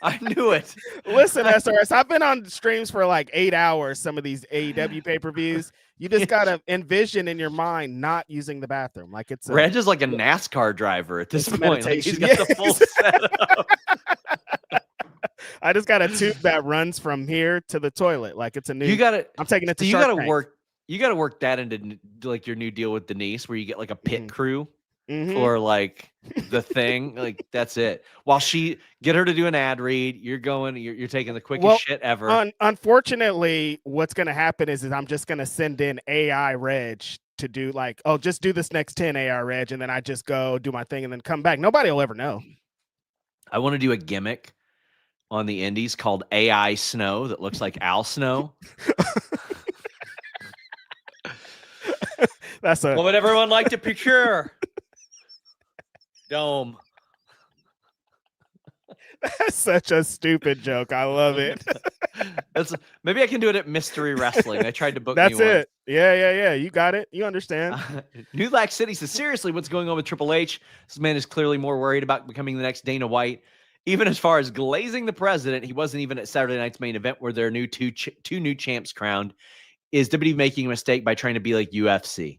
Speaker 1: I knew it.
Speaker 2: Listen, SRS, I've been on streams for like 8 hours, some of these AEW pay-per-views. You just got to envision in your mind not using the bathroom. Like it's
Speaker 1: Reg is like a NASCAR driver at this point. Like he's
Speaker 2: got
Speaker 1: the full setup.
Speaker 2: I just got a tube that runs from here to the toilet. Like it's a new. I'm taking it to.
Speaker 1: You got to work. You got to work that into like your new deal with Denise, where you get like a pit crew or like the thing. Like that's it. While get her to do an ad read, you're taking the quickest shit ever.
Speaker 2: Unfortunately, what's going to happen is I'm just going to send in AI Reg to do like, oh, just do this next 10 AI Reg, and then I just go do my thing and then come back. Nobody will ever know.
Speaker 1: I want to do a gimmick on the indies called AI Snow that looks like Al Snow. What would everyone like to procure? Dome.
Speaker 2: That's such a stupid joke. I love it.
Speaker 1: Maybe I can do it at Mystery Wrestling. I tried to book.
Speaker 2: That's it. Yeah. You got it. You understand.
Speaker 1: New Lac City says, seriously, what's going on with Triple H? This man is clearly more worried about becoming the next Dana White. Even as far as glazing the president, he wasn't even at Saturday night's main event where there are two new champs crowned. Is WWE making a mistake by trying to be like UFC?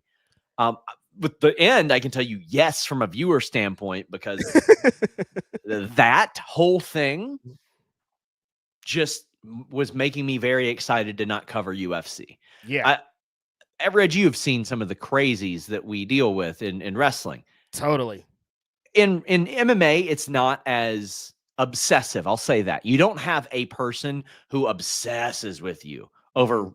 Speaker 1: With the end, I can tell you yes from a viewer standpoint, because that whole thing just was making me very excited to not cover UFC.
Speaker 2: Yeah.
Speaker 1: Reg, you have seen some of the crazies that we deal with in wrestling.
Speaker 2: Totally.
Speaker 1: In MMA, it's not as obsessive. I'll say that. You don't have a person who obsesses with you over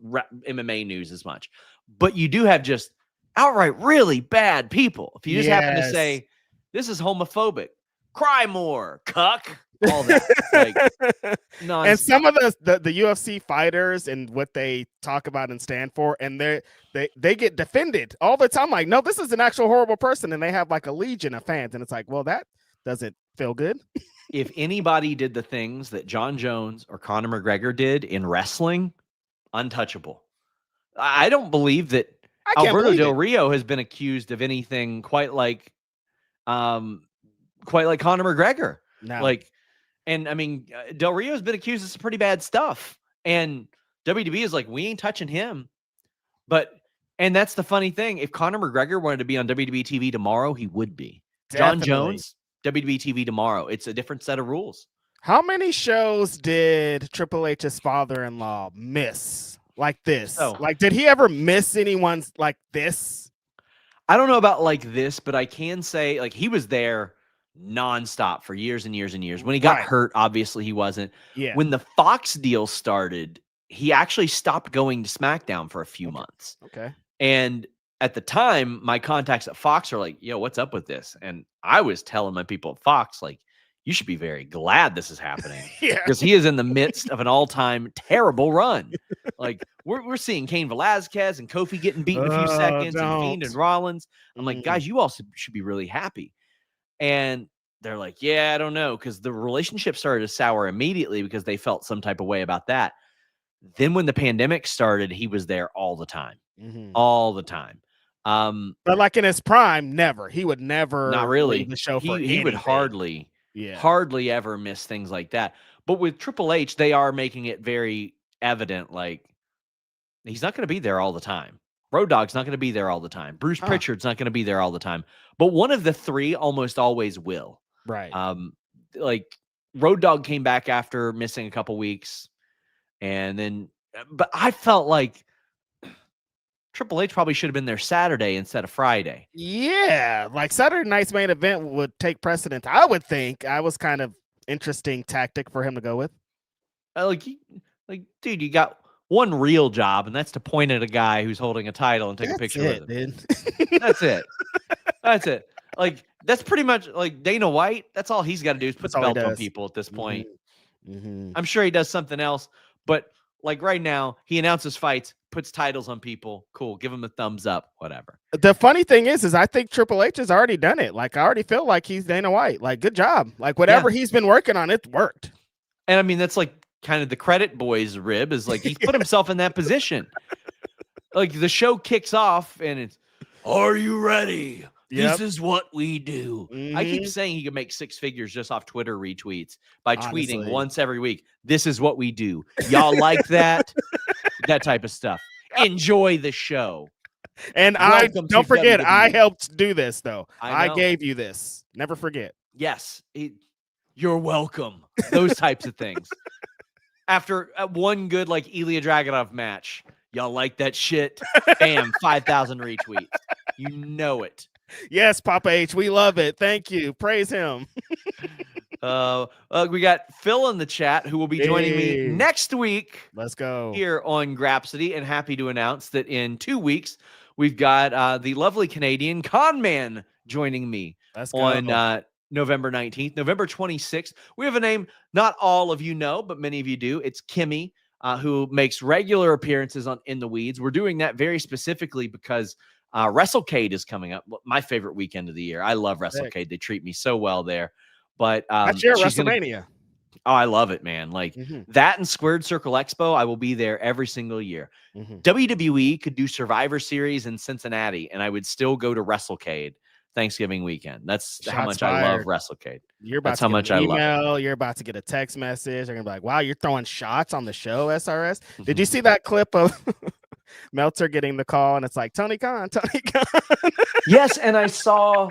Speaker 1: MMA news as much, but you do have just outright really bad people. If you just happen to say, this is homophobic, cry more, cuck, all that. Like,
Speaker 2: and some of the UFC fighters and what they talk about and stand for, and they get defended all the time. Like, no, this is an actual horrible person, and they have like a legion of fans, and it's like, well, that doesn't feel good.
Speaker 1: If anybody did the things that John Jones or Conor McGregor did in wrestling, untouchable. I don't believe that Alberto Del Rio has been accused of anything quite like Conor McGregor.
Speaker 2: No.
Speaker 1: And I mean, Del Rio has been accused of some pretty bad stuff, and WWE is like, we ain't touching him. And that's the funny thing. If Conor McGregor wanted to be on WWE TV tomorrow, he would be.
Speaker 2: Definitely.
Speaker 1: John Jones, WWE TV tomorrow. It's a different set of rules.
Speaker 2: How many shows did Triple H's father-in-law miss like this? Like, did he ever miss anyone's like this?
Speaker 1: I don't know about like this, but I can say like he was there nonstop for years and years and years. When he got hurt, obviously he wasn't.
Speaker 2: Yeah.
Speaker 1: When the Fox deal started, he actually stopped going to SmackDown for a few months.
Speaker 2: Okay.
Speaker 1: And at the time, my contacts at Fox are like, yo, what's up with this? And I was telling my people at Fox, like, you should be very glad this is happening.
Speaker 2: Yeah.
Speaker 1: Because he is in the midst of an all-time terrible run. Like we're seeing Cain Velasquez and Kofi getting beat in a few seconds and Fiend and Rollins. I'm like, guys, you also should be really happy. And they're like, yeah, I don't know. Because the relationship started to sour immediately because they felt some type of way about that. Then when the pandemic started, he was there all the time. All the time.
Speaker 2: But like in his prime, never. He would never
Speaker 1: not really
Speaker 2: leave the show for
Speaker 1: he would
Speaker 2: anything.
Speaker 1: hardly ever miss things like that. But with Triple H, they are making it very evident, like he's not going to be there all the time. Road Dogg's not going to be there all the time. Bruce Pritchard's not going to be there all the time. But one of the three almost always will.
Speaker 2: Right.
Speaker 1: Like Road Dogg came back after missing a couple weeks, and then, but I felt like Triple H probably should have been there Saturday instead of Friday.
Speaker 2: Yeah, like Saturday night's main event would take precedence. I would think. I was kind of interesting tactic for him to go with.
Speaker 1: Like, dude, you got one real job, and that's to point at a guy who's holding a title and take a picture with him. Dude. That's it. That's it. Like, that's pretty much like Dana White. That's all he's got to do is put the belt on people at this point. I'm sure he does something else, but like right now, he announces fights, puts titles on people. Cool. Give him a thumbs up, whatever.
Speaker 2: The funny thing is I think Triple H has already done it. Like, I already feel like he's Dana White. Like, good job. Like, whatever he's been working on, it worked.
Speaker 1: And I mean, that's like kind of the credit boys rib is like, he put himself in that position. Like the show kicks off and it's, are you ready? This is what we do. I keep saying he could make six figures just off Twitter retweets by tweeting once every week. This is what we do. Y'all like that? That type of stuff. Enjoy the show.
Speaker 2: And don't forget, WWE. I helped do this though. I gave you this. Never forget.
Speaker 1: Yes. You're welcome. Those types of things. After one good like Ilya Dragunov match, y'all like that shit? Bam, 5,000 retweets. You know it.
Speaker 2: Yes, Papa H, we love it. Thank you. Praise him.
Speaker 1: We got Phil in the chat who will be joining me next week.
Speaker 2: Let's go.
Speaker 1: Here on Grapsody, and happy to announce that in 2 weeks, we've got the lovely Canadian Con Man joining me on November 19th. November 26th, we have a name not all of you know, but many of you do. It's Kimmy, who makes regular appearances on In the Weeds. We're doing that very specifically because WrestleCade is coming up. My favorite weekend of the year. I love WrestleCade. They treat me so well there. But
Speaker 2: that's your WrestleMania.
Speaker 1: Oh, I love it, man. Like that and Squared Circle Expo, I will be there every single year. WWE could do Survivor Series in Cincinnati, and I would still go to WrestleCade Thanksgiving weekend. That's how much I love WrestleCade.
Speaker 2: That's how much I love it. You're about to get a text message. They're gonna be like, "Wow, you're throwing shots on the show, SRS." Did you see that clip of Meltzer getting the call, and it's like Tony Khan, Tony Khan?
Speaker 1: Yes, and I saw.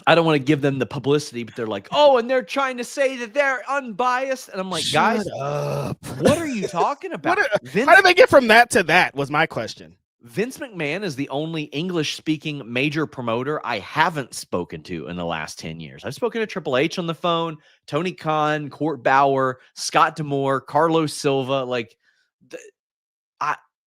Speaker 1: I don't want to give them the publicity, but they're like, oh, and they're trying to say that they're unbiased. And I'm like, guys, what are you talking about?
Speaker 2: How did they get from that to that was my question.
Speaker 1: Vince McMahon is the only English-speaking major promoter I haven't spoken to in the last 10 years. I've spoken to Triple H on the phone, Tony Khan, Court Bauer, Scott D'Amore, Carlos Silva. Like,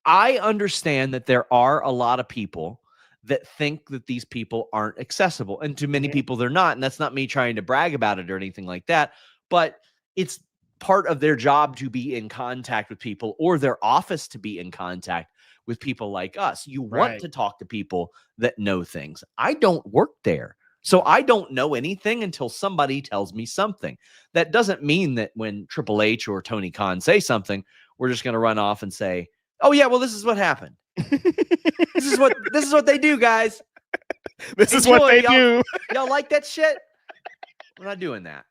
Speaker 1: I understand that there are a lot of people that think that these people aren't accessible. And to many people, they're not. And that's not me trying to brag about it or anything like that. But it's part of their job to be in contact with people, or their office to be in contact with people like us. You want to talk to people that know things. I don't work there. So I don't know anything until somebody tells me something. That doesn't mean that when Triple H or Tony Khan say something, we're just going to run off and say, oh yeah, well, this is what happened. This is what they do, guys.
Speaker 2: This is what they do.
Speaker 1: Y'all like that shit? We're not doing that.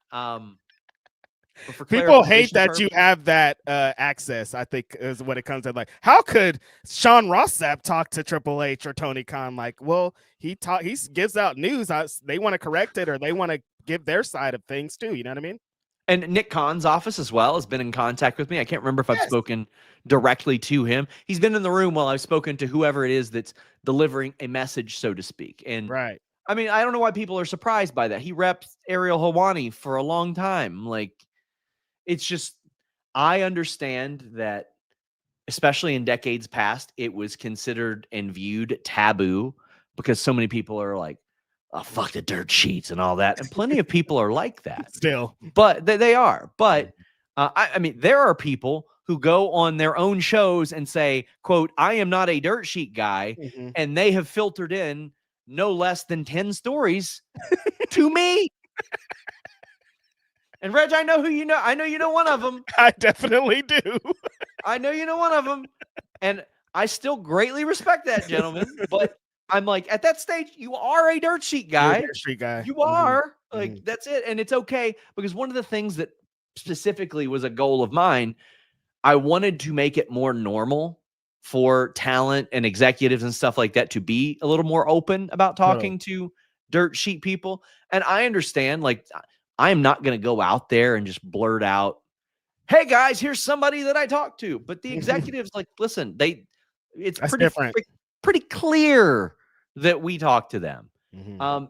Speaker 2: People hate that you have that access, I think, is what it comes to. Like, how could Sean Ross Sapp talk to Triple H or Tony Khan? Like, well, he gives out news. They want to correct it, or they want to give their side of things too. You know what I mean?
Speaker 1: And Nick Khan's office as well has been in contact with me. I can't remember if I've spoken directly to him. He's been in the room while I've spoken to whoever it is that's delivering a message, so to speak. And I mean, I don't know why people are surprised by that. He reps Ariel Helwani for a long time. Like, it's just, I understand that, especially in decades past, it was considered and viewed taboo because so many people are like, oh, fuck the dirt sheets and all that. And plenty of people are like that
Speaker 2: still,
Speaker 1: but they are. But I mean, there are people who go on their own shows and say, quote, I am not a dirt sheet guy. And they have filtered in no less than 10 stories to me. And Reg, I know who you know. I know you know one of them.
Speaker 2: I definitely do.
Speaker 1: I know you know one of them. And I still greatly respect that gentleman. But I'm like, at that stage, you are a dirt sheet guy.
Speaker 2: Dirt sheet guy.
Speaker 1: You are. Like, that's it. And it's okay. Because one of the things that specifically was a goal of mine, I wanted to make it more normal for talent and executives and stuff like that to be a little more open about talking to dirt sheet people. And I understand, like, I am not going to go out there and just blurt out, hey guys, here's somebody that I talked to. But the executives, like, listen, it's pretty clear that we talk to them.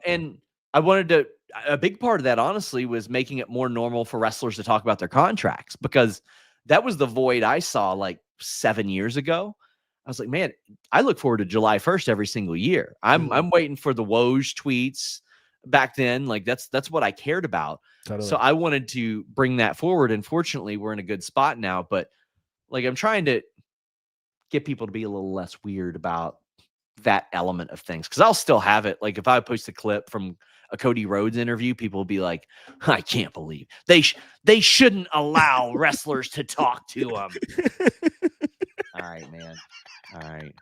Speaker 1: And I wanted to, a big part of that, honestly, was making it more normal for wrestlers to talk about their contracts, because that was the void I saw like 7 years ago. I was like, man, I look forward to July 1st every single year. I'm waiting for the Woj tweets back then. Like that's what I cared about. Totally. So I wanted to bring that forward. And fortunately, we're in a good spot now. But like, I'm trying to get people to be a little less weird about that element of things, because I'll still have it. Like if I post a clip from a Cody Rhodes interview, people will be like, I can't believe they shouldn't allow wrestlers to talk to them. All right, man. All right.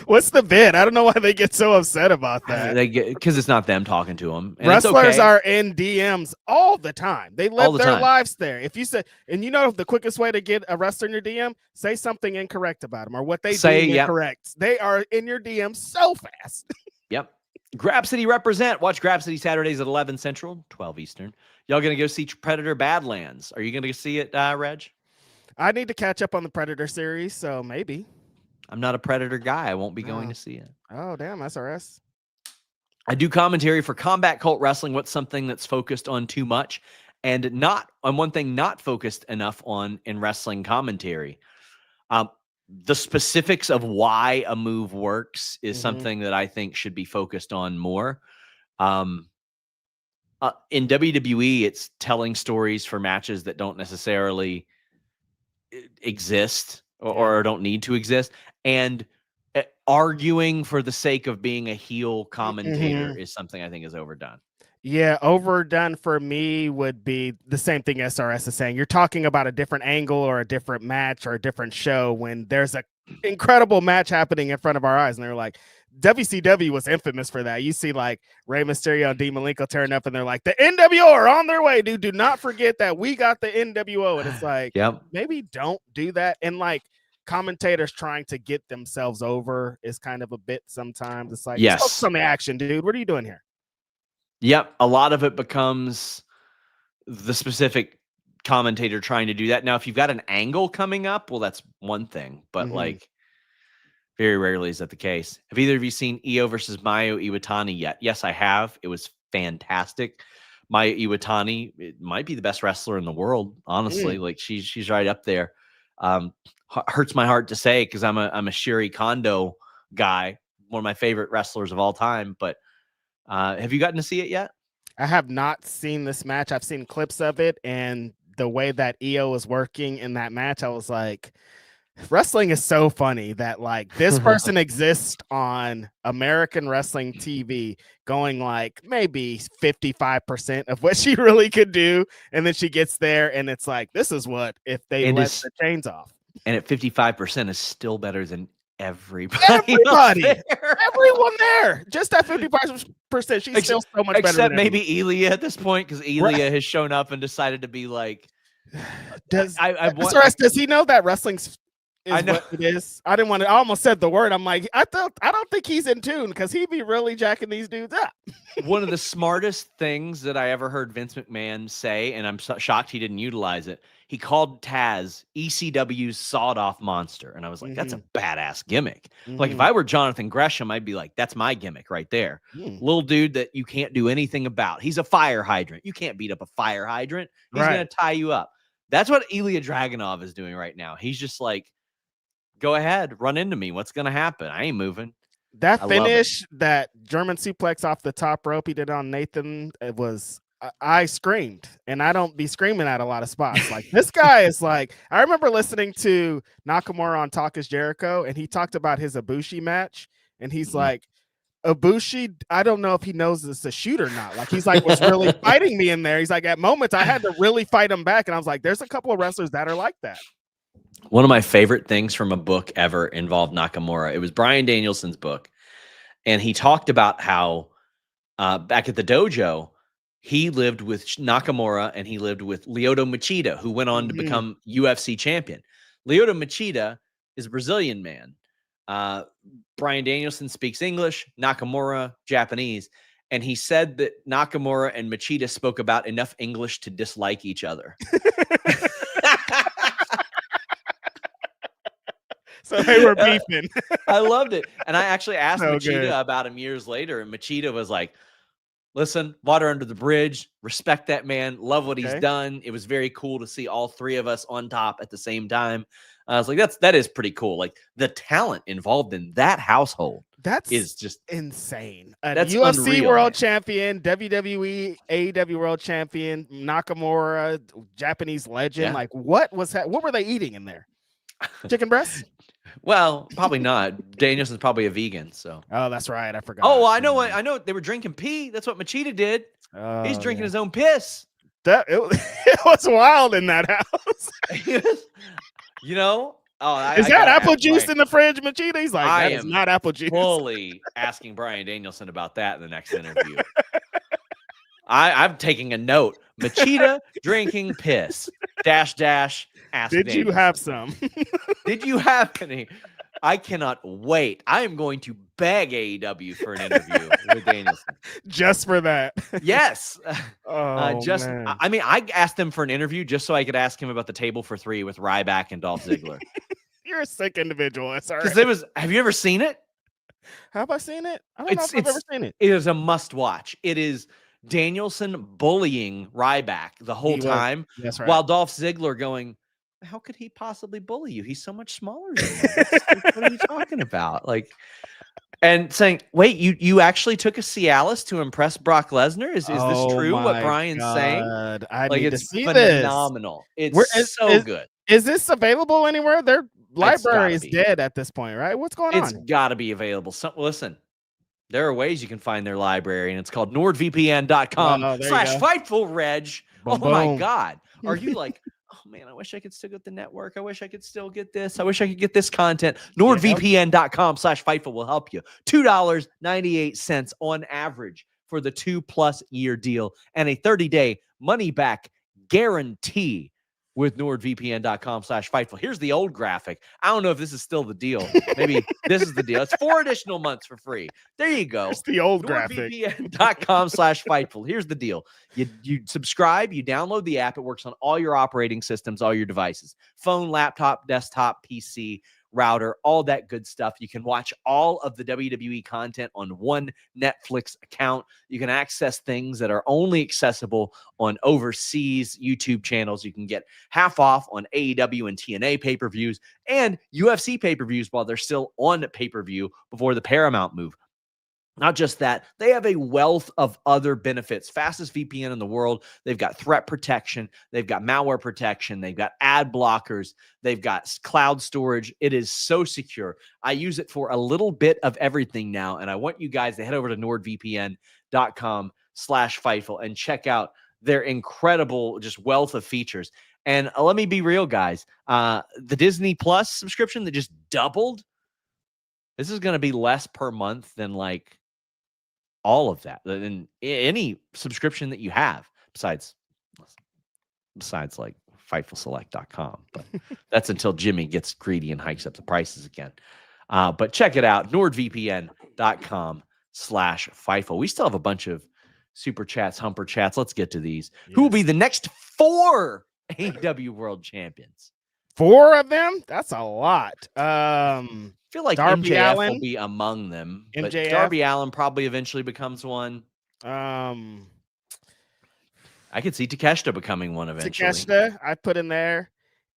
Speaker 2: What's the bid? I don't know why they get so upset about that.
Speaker 1: They get, because it's not them talking to them. And
Speaker 2: wrestlers are in DMs all the time. They live their lives there. If you say, and you know the quickest way to get a wrestler in your DM, say something incorrect about them or what they do incorrect. They are in your DM so fast.
Speaker 1: Yep. Grab City represent. Watch Grab City Saturdays at 11 Central, 12 Eastern. Y'all gonna go see Predator Badlands? Are you gonna see it, Reg?
Speaker 2: I need to catch up on the Predator series, so maybe.
Speaker 1: I'm not a Predator guy. I won't be going to see it.
Speaker 2: Oh, damn, SRS.
Speaker 1: I do commentary for Combat Cult Wrestling. What's something that's focused on too much and not on one thing not focused enough on in wrestling commentary? The specifics of why a move works is something that I think should be focused on more. In WWE, it's telling stories for matches that don't necessarily exist or don't need to exist, and arguing for the sake of being a heel commentator is something I think is overdone.
Speaker 2: Yeah, overdone for me would be the same thing SRS is saying. You're talking about a different angle or a different match or a different show when there's an incredible match happening in front of our eyes. And they're like, WCW was infamous for that. You see like Rey Mysterio and Dean Malenko turn up and they're like, the NWO are on their way, dude. Do not forget that we got the NWO. And it's like, maybe don't do that. And like commentators trying to get themselves over is kind of a bit sometimes. It's like, focus on the action, dude. What are you doing here?
Speaker 1: Yep. A lot of it becomes the specific commentator trying to do that. Now, if you've got an angle coming up, well, that's one thing, but like very rarely is that the case. Have either of you seen Io versus Mayu Iwatani yet? Yes, I have. It was fantastic. Mayu Iwatani, it might be the best wrestler in the world, honestly. Like she's right up there. Hurts my heart to say because I'm a Shiri Kondo guy, one of my favorite wrestlers of all time. But have you gotten to see it yet?
Speaker 2: I have not seen this match. I've seen clips of it, and the way that Io was working in that match, I was like, wrestling is so funny that like this person exists on American wrestling TV going like maybe 55% of what she really could do. And then she gets there and it's like, this is what if they let the chains off.
Speaker 1: And at 55% is still better than everybody.
Speaker 2: Everyone there. Just at 55%. She's still so much better.
Speaker 1: Except maybe Elia at this point, because Elia has shown up and decided to be like,
Speaker 2: does he know that wrestling's I know what it is. I didn't want to. I almost said the word. I'm like, I don't think he's in tune because he'd be really jacking these dudes up.
Speaker 1: One of the smartest things that I ever heard Vince McMahon say, and I'm shocked he didn't utilize it. He called Taz ECW's sawed-off monster, and I was like, that's a badass gimmick. Like if I were Jonathan Gresham, I'd be like, that's my gimmick right there. Little dude that you can't do anything about. He's a fire hydrant. You can't beat up a fire hydrant. He's gonna tie you up. That's what Ilya Dragunov is doing right now. He's just like, go ahead, run into me. What's going to happen? I ain't moving.
Speaker 2: That
Speaker 1: I love it.
Speaker 2: finish, that German suplex off the top rope he did on Nathan, it was I screamed, and I don't be screaming at a lot of spots. Like this guy is like, I remember listening to Nakamura on Talk is Jericho, and he talked about his Ibushi match, and he's like, Ibushi, I don't know if he knows it's a shoot or not. Like he's like was really fighting me in there. He's like, at moments I had to really fight him back, and I was like, there's a couple of wrestlers that are like that.
Speaker 1: One of my favorite things from a book ever involved Nakamura. It was Bryan Danielson's book, and he talked about how back at the dojo, he lived with Nakamura and he lived with Lyoto Machida, who went on to become UFC champion. Lyoto Machida is a Brazilian man. Bryan Danielson speaks English, Nakamura Japanese, and he said that Nakamura and Machida spoke about enough English to dislike each other.
Speaker 2: So they were beefing.
Speaker 1: I loved it. And I actually asked
Speaker 2: So
Speaker 1: Machida
Speaker 2: good.
Speaker 1: about him years later, and Machida was like, listen, water under the bridge, respect that man, love what he's done. It was very cool to see all three of us on top at the same time. I was like, that is pretty cool. Like the talent involved in that household is just
Speaker 2: insane.
Speaker 1: That's
Speaker 2: UFC
Speaker 1: unreal,
Speaker 2: world
Speaker 1: man.
Speaker 2: champion, WWE, AEW world champion, Nakamura, Japanese legend.
Speaker 1: Yeah.
Speaker 2: Like what were they eating in there? Chicken breast?
Speaker 1: Well, probably not. Danielson's probably a vegan, so.
Speaker 2: Oh, that's right. I forgot.
Speaker 1: Oh, I know. I know. They were drinking pee. That's what Machida did. He's drinking his own piss.
Speaker 2: It was wild in that house.
Speaker 1: You know? Oh,
Speaker 2: is that apple juice in the fridge, Machida? He's like, that is not apple juice.
Speaker 1: Fully asking Bryan Danielson about that in the next interview. I'm taking a note. Machida drinking piss. -- ask
Speaker 2: Did
Speaker 1: Danielson.
Speaker 2: you have some?
Speaker 1: Did you have any? I cannot wait. I am going to beg AEW for an interview with Danielson.
Speaker 2: Just for that.
Speaker 1: Yes.
Speaker 2: Man.
Speaker 1: I mean, I asked him for an interview just so I could ask him about the table for three with Ryback and Dolph Ziggler.
Speaker 2: You're a sick individual.
Speaker 1: Because have you ever seen it?
Speaker 2: Have I seen it? I don't know if I've ever seen it.
Speaker 1: It is a must watch. It is Danielson bullying Ryback the whole time.
Speaker 2: That's right.
Speaker 1: While Dolph Ziggler going, how could he possibly bully you? He's so much smaller than you. What are you talking about? Like, and saying, wait, you actually took a Cialis to impress Brock Lesnar? Is this true? What Brian's saying?
Speaker 2: I
Speaker 1: like,
Speaker 2: need
Speaker 1: it's
Speaker 2: to see
Speaker 1: phenomenal.
Speaker 2: This.
Speaker 1: It's so good.
Speaker 2: Is this available anywhere? Their library is dead at this point, right? What's going on?
Speaker 1: It's got to be available. Listen, there are ways you can find their library, and it's called nordvpn.com/Fightful, Reg.
Speaker 2: Boom,
Speaker 1: my God. Are you like, oh man, I wish I could still get the network. I wish I could still get this. I wish I could get this content. NordVPN.com/Fightful will help you. $2.98 on average for the 2+ year deal and a 30-day money back guarantee with NordVPN.com/Fightful. Here's the old graphic. I don't know if this is still the deal. Maybe this is the deal. It's 4 additional months for free. There you go.
Speaker 2: It's the old graphic.
Speaker 1: NordVPN.com/Fightful. Here's the deal. You subscribe, you download the app. It works on all your operating systems, all your devices, phone, laptop, desktop, PC, router, all that good stuff. You can watch all of the WWE content on one Netflix account. You can access things that are only accessible on overseas YouTube channels. You can get half off on AEW and TNA pay-per-views and UFC pay-per-views while they're still on pay-per-view before the Paramount move. Not just that, they have a wealth of other benefits. Fastest VPN in the world. They've got threat protection. They've got malware protection. They've got ad blockers. They've got cloud storage. It is so secure. I use it for a little bit of everything now, and I want you guys to head over to nordvpn.com/Fightful and check out their incredible just wealth of features. And let me be real, guys. The Disney Plus subscription that just doubled, this is going to be less per month than like all of that, than any subscription that you have besides like FightfulSelect.com. But that's until Jimmy gets greedy and hikes up the prices again. But check it out, NordVPN.com/Fightful. We still have a bunch of super chats, humper chats. Let's get to these. Yes. Who will be the next 4 AEW World Champions?
Speaker 2: 4 of them? That's a lot.
Speaker 1: I feel like
Speaker 2: Darby
Speaker 1: MJF
Speaker 2: Allin
Speaker 1: will be among them, but
Speaker 2: MJF.
Speaker 1: Darby Allin probably eventually becomes one. I could see Takeshita becoming one eventually.
Speaker 2: Takeshita, I put in there,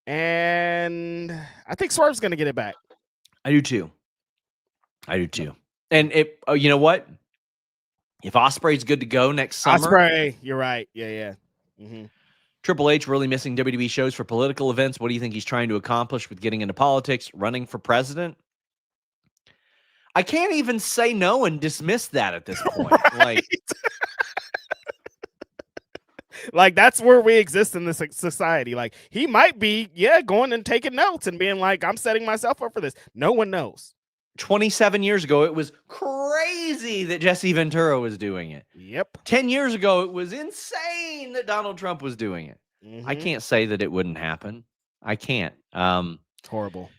Speaker 2: and I think Swerve's going to get it back.
Speaker 1: I do too. And you know what? If Ospreay's good to go next summer,
Speaker 2: Ospreay, you're right. Yeah. Mm-hmm.
Speaker 1: Triple H really missing WWE shows for political events. What do you think he's trying to accomplish with getting into politics, running for president? I can't even say no and dismiss that at this point.
Speaker 2: Right? Like that's where we exist in this society. Like he might be, going and taking notes and being like, I'm setting myself up for this. No one knows.
Speaker 1: 27 years ago, it was crazy that Jesse Ventura was doing it.
Speaker 2: Yep.
Speaker 1: 10 years ago, it was insane that Donald Trump was doing it. I can't say that it wouldn't happen. I can't.
Speaker 2: It's horrible.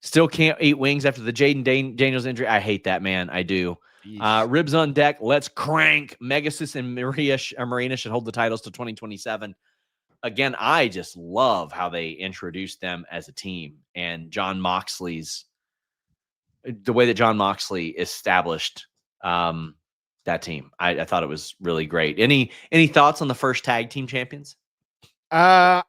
Speaker 1: Still can't eat wings after the Jaden Daniels injury. I hate that, man. I do. Ribs on deck. Let's crank. Megasis and Marina should hold the titles to 2027. Again, I just love how they introduced them as a team, and the way that John Moxley established that team. I thought it was really great. Any thoughts on the first tag team champions?
Speaker 2: There's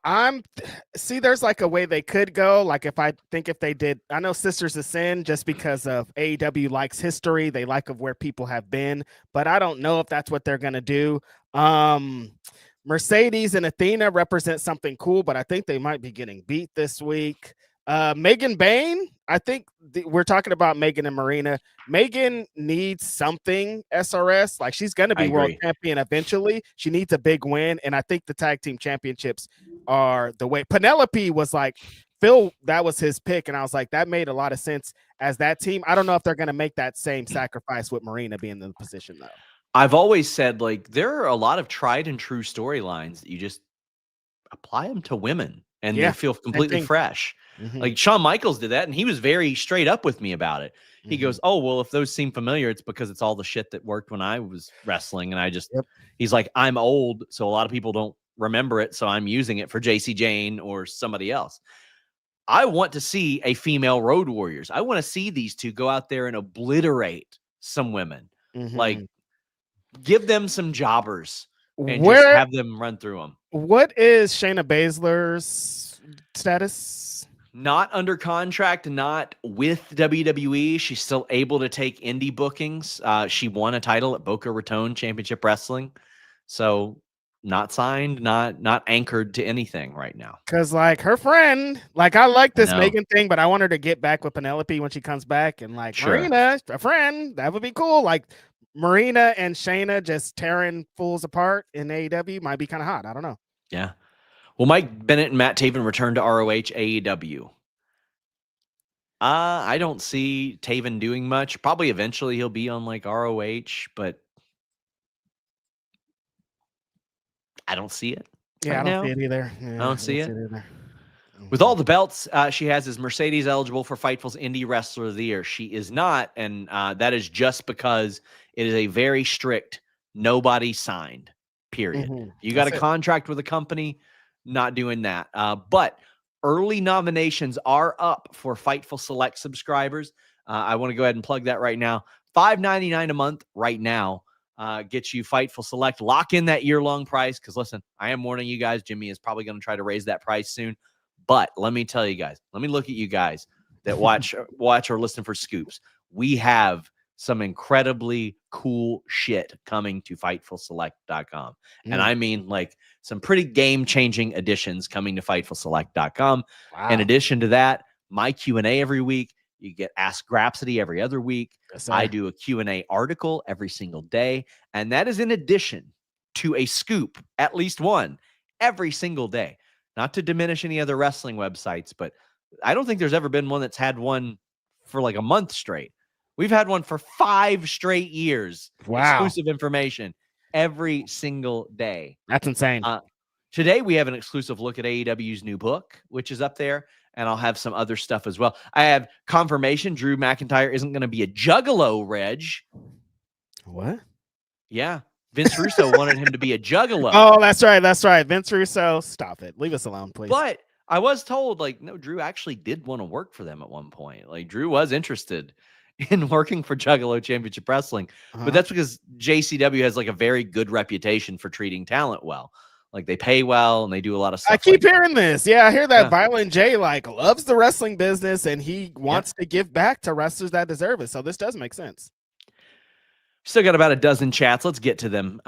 Speaker 2: like a way they could go. Like if they did, I know Sisters of Sin, just because of AEW likes history, they like of where people have been, but I don't know if that's what they're gonna do. Mercedes and Athena represent something cool, but I think they might be getting beat this week. Megan Bain, I think we're talking about Megan and Marina. Megan needs something SRS. Like she's going to be world champion eventually. She needs a big win. And I think the tag team championships are the way. Penelope was like, Phil, that was his pick. And I was like, that made a lot of sense as that team. I don't know if they're going to make that same sacrifice with Marina being in the position though.
Speaker 1: I've always said like there are a lot of tried and true storylines that you just apply them to women and they feel completely fresh. Like Shawn Michaels did that, and he was very straight up with me about it. He goes, "Oh, well, if those seem familiar, it's because it's all the shit that worked when I was wrestling." And I just, he's like, "I'm old, so a lot of people don't remember it, so I'm using it for JC Jane or somebody else." I want to see a female Road Warriors. I want to see these two go out there and obliterate some women. Like, give them some jobbers and just have them run through them.
Speaker 2: What is Shayna Baszler's status?
Speaker 1: Not under contract, not with WWE. She's still able to take indie bookings. She won a title at Boca Raton Championship Wrestling. So not signed, not anchored to anything right now.
Speaker 2: Because like her friend, like I like this Megan thing, but I want her to get back with Penelope when she comes back. And like Marina, a friend, that would be cool. Like Marina and Shayna just tearing fools apart in AEW might be kind of hot. I don't know.
Speaker 1: Yeah. Will Mike Bennett and Matt Taven return to ROH AEW? I don't see Taven doing much. Probably eventually he'll be on like ROH, but I don't see it.
Speaker 2: Yeah, I don't see it either.
Speaker 1: I don't see it either. With all the belts she has, is Mercedes eligible for Fightful's Indie Wrestler of the Year? She is not, and that is just because it is a very strict nobody signed, period. You got a contract with a company, not doing that. But early nominations are up for Fightful Select subscribers. I want to go ahead and plug that right now. $5.99 a month right now gets you Fightful Select. Lock in that year-long price because, listen, I am warning you guys, Jimmy is probably going to try to raise that price soon. But let me tell you guys, let me look at you guys that watch or listen for scoops. We have some incredibly cool shit coming to FightfulSelect.com. And I mean like some pretty game-changing additions coming to FightfulSelect.com. Wow. In addition to that, my Q&A every week. You get Ask Grapsody every other week. Yes, I do a Q&A article every single day. And that is in addition to a scoop, at least one, every single day. Not to diminish any other wrestling websites, but I don't think there's ever been one that's had one for like a month straight. We've had one for 5 straight years. Wow. Exclusive information every single day.
Speaker 2: That's insane.
Speaker 1: Today, we have an exclusive look at AEW's new book, which is up there, and I'll have some other stuff as well. I have confirmation Drew McIntyre isn't going to be a juggalo, Reg.
Speaker 2: What?
Speaker 1: Yeah. Vince Russo wanted him to be a juggalo.
Speaker 2: Oh, that's right. That's right. Vince Russo, stop it. Leave us alone, please.
Speaker 1: But I was told, like, no, Drew actually did want to work for them at one point. Like, Drew was interested in working for Juggalo Championship Wrestling. But that's because JCW has, like, a very good reputation for treating talent well. Like, they pay well and they do a lot of stuff.
Speaker 2: I keep hearing this. Yeah, I hear that Violent J, like, loves the wrestling business and he wants to give back to wrestlers that deserve it. So this does make sense.
Speaker 1: Still got about a dozen chats. Let's get to them.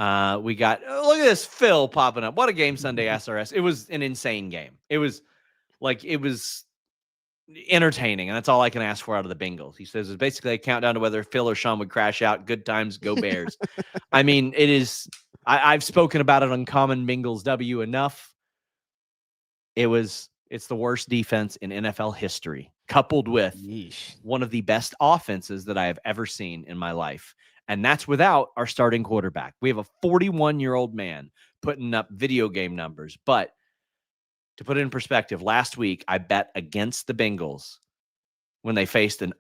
Speaker 1: We got, look at this Phil popping up. What a game Sunday, SRS. It was an insane game. It was entertaining, and that's all I can ask for out of the Bengals. He says it's basically a countdown to whether Phil or Sean would crash out. Good times, go Bears. I mean, it is. I've spoken about it on Common Bengals W enough. It's the worst defense in NFL history, coupled with one of the best offenses that I have ever seen in my life. And that's without our starting quarterback. We have a 41-year-old man putting up video game numbers. But to put it in perspective, last week I bet against the Bengals when they faced a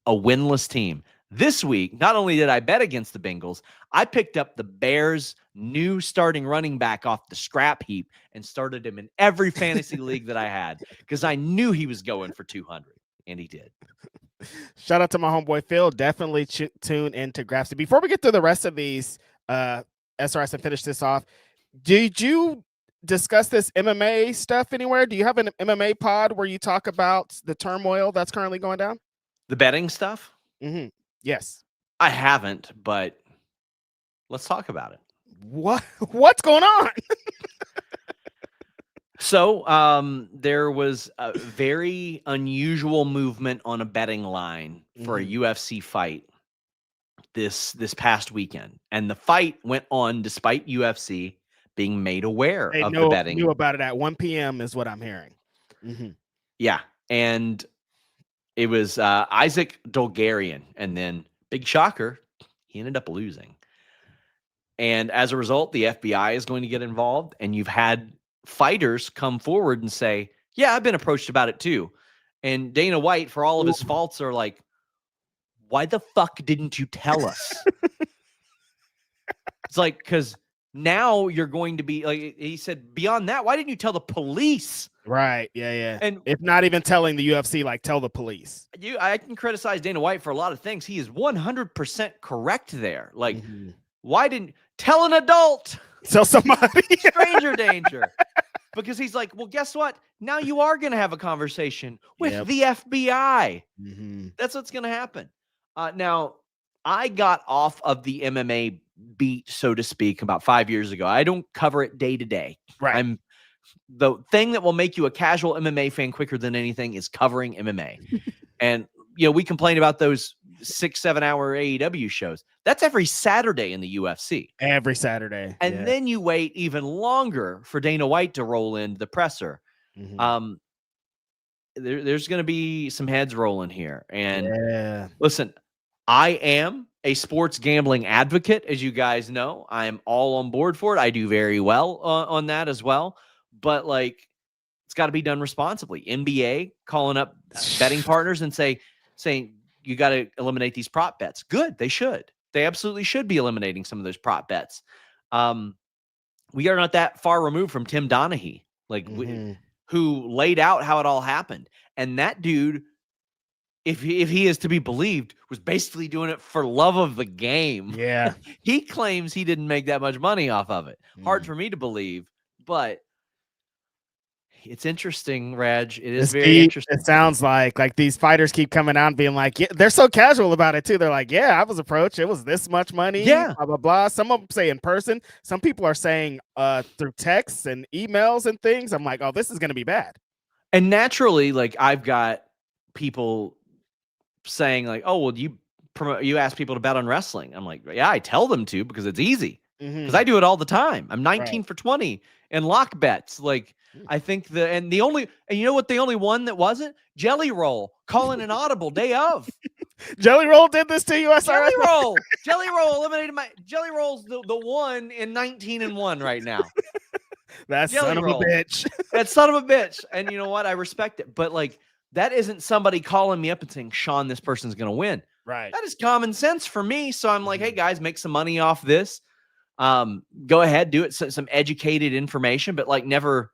Speaker 1: winless team. This week, not only did I bet against the Bengals, I picked up the Bears' new starting running back off the scrap heap and started him in every fantasy league that I had because I knew he was going for 200, and he did.
Speaker 2: Shout out to my homeboy Phil. Definitely tune into Grapsy. Before we get through the rest of these SRS and finish this off, did you discuss this MMA stuff anywhere? Do you have an MMA pod where you talk about the turmoil that's currently going down?
Speaker 1: The betting stuff?
Speaker 2: Mm-hmm. Yes.
Speaker 1: I haven't, but let's talk about it.
Speaker 2: What's going on?
Speaker 1: So there was a very unusual movement on a betting line for a UFC fight this past weekend. And the fight went on despite UFC being made aware of the betting.
Speaker 2: Knew about it at 1 p.m. is what I'm hearing. Mm-hmm.
Speaker 1: Yeah. And it was Isaac Dolgarian. And then, big shocker, he ended up losing. And as a result, the FBI is going to get involved. And you've had fighters come forward and say, yeah, I've been approached about it too. And Dana White, for all of his faults, are like, why the fuck didn't you tell us? It's like, because now you're going to be, like he said, beyond that, why didn't you tell the police?
Speaker 2: Right. Yeah.
Speaker 1: And
Speaker 2: if not even telling the UFC, like, tell the police.
Speaker 1: I can criticize Dana White for a lot of things. He is 100% correct there. Like, why didn't tell an adult?
Speaker 2: Tell somebody.
Speaker 1: Stranger danger. Because he's like, well, guess what? Now you are going to have a conversation with the FBI. That's what's going to happen. Now, I got off of the MMA beat, so to speak, about 5 years ago. I don't cover it day to day.
Speaker 2: Right.
Speaker 1: The thing that will make you a casual MMA fan quicker than anything is covering MMA. And, we complain about those 6-7 hour AEW shows. That's every Saturday in the UFC.
Speaker 2: Every Saturday.
Speaker 1: And then you wait even longer for Dana White to roll into the presser. There's going to be some heads rolling here. And listen, I am a sports gambling advocate, as you guys know. I'm all on board for it. I do very well on that as well. But like, it's got to be done responsibly. NBA calling up betting partners and saying you got to eliminate these prop bets. Good, they should. They absolutely should be eliminating some of those prop bets. We are not that far removed from Tim Donaghy, who laid out how it all happened. And that dude, if he is to be believed, was basically doing it for love of the game.
Speaker 2: Yeah.
Speaker 1: He claims he didn't make that much money off of it. Hard for me to believe, but it's interesting, Reg. It is very interesting.
Speaker 2: It sounds like these fighters keep coming out and being like, yeah, they're so casual about it too. They're like, yeah, I was approached. It was this much money.
Speaker 1: Yeah.
Speaker 2: Blah, blah, blah. Some of them say in person. Some people are saying through texts and emails and things. I'm like, oh, this is going to be bad.
Speaker 1: And naturally, like, I've got people saying like, oh, well, you ask people to bet on wrestling. I'm like, yeah, I tell them to because it's easy. Because I do it all the time. I'm 19 for 20 in lock bets. Like, I think and you know what? The only one that wasn't Jelly Roll calling an audible day of.
Speaker 2: Jelly Roll did this to you, SRS?
Speaker 1: Jelly Roll eliminated Jelly Roll's the one in 19-1 right now.
Speaker 2: That son of a bitch.
Speaker 1: That son of a bitch. And you know what? I respect it. But like, that isn't somebody calling me up and saying, Sean, this person's going to win.
Speaker 2: Right.
Speaker 1: That is common sense for me. So I'm like, hey guys, make some money off this. Go ahead, do it. Some educated information, but like never,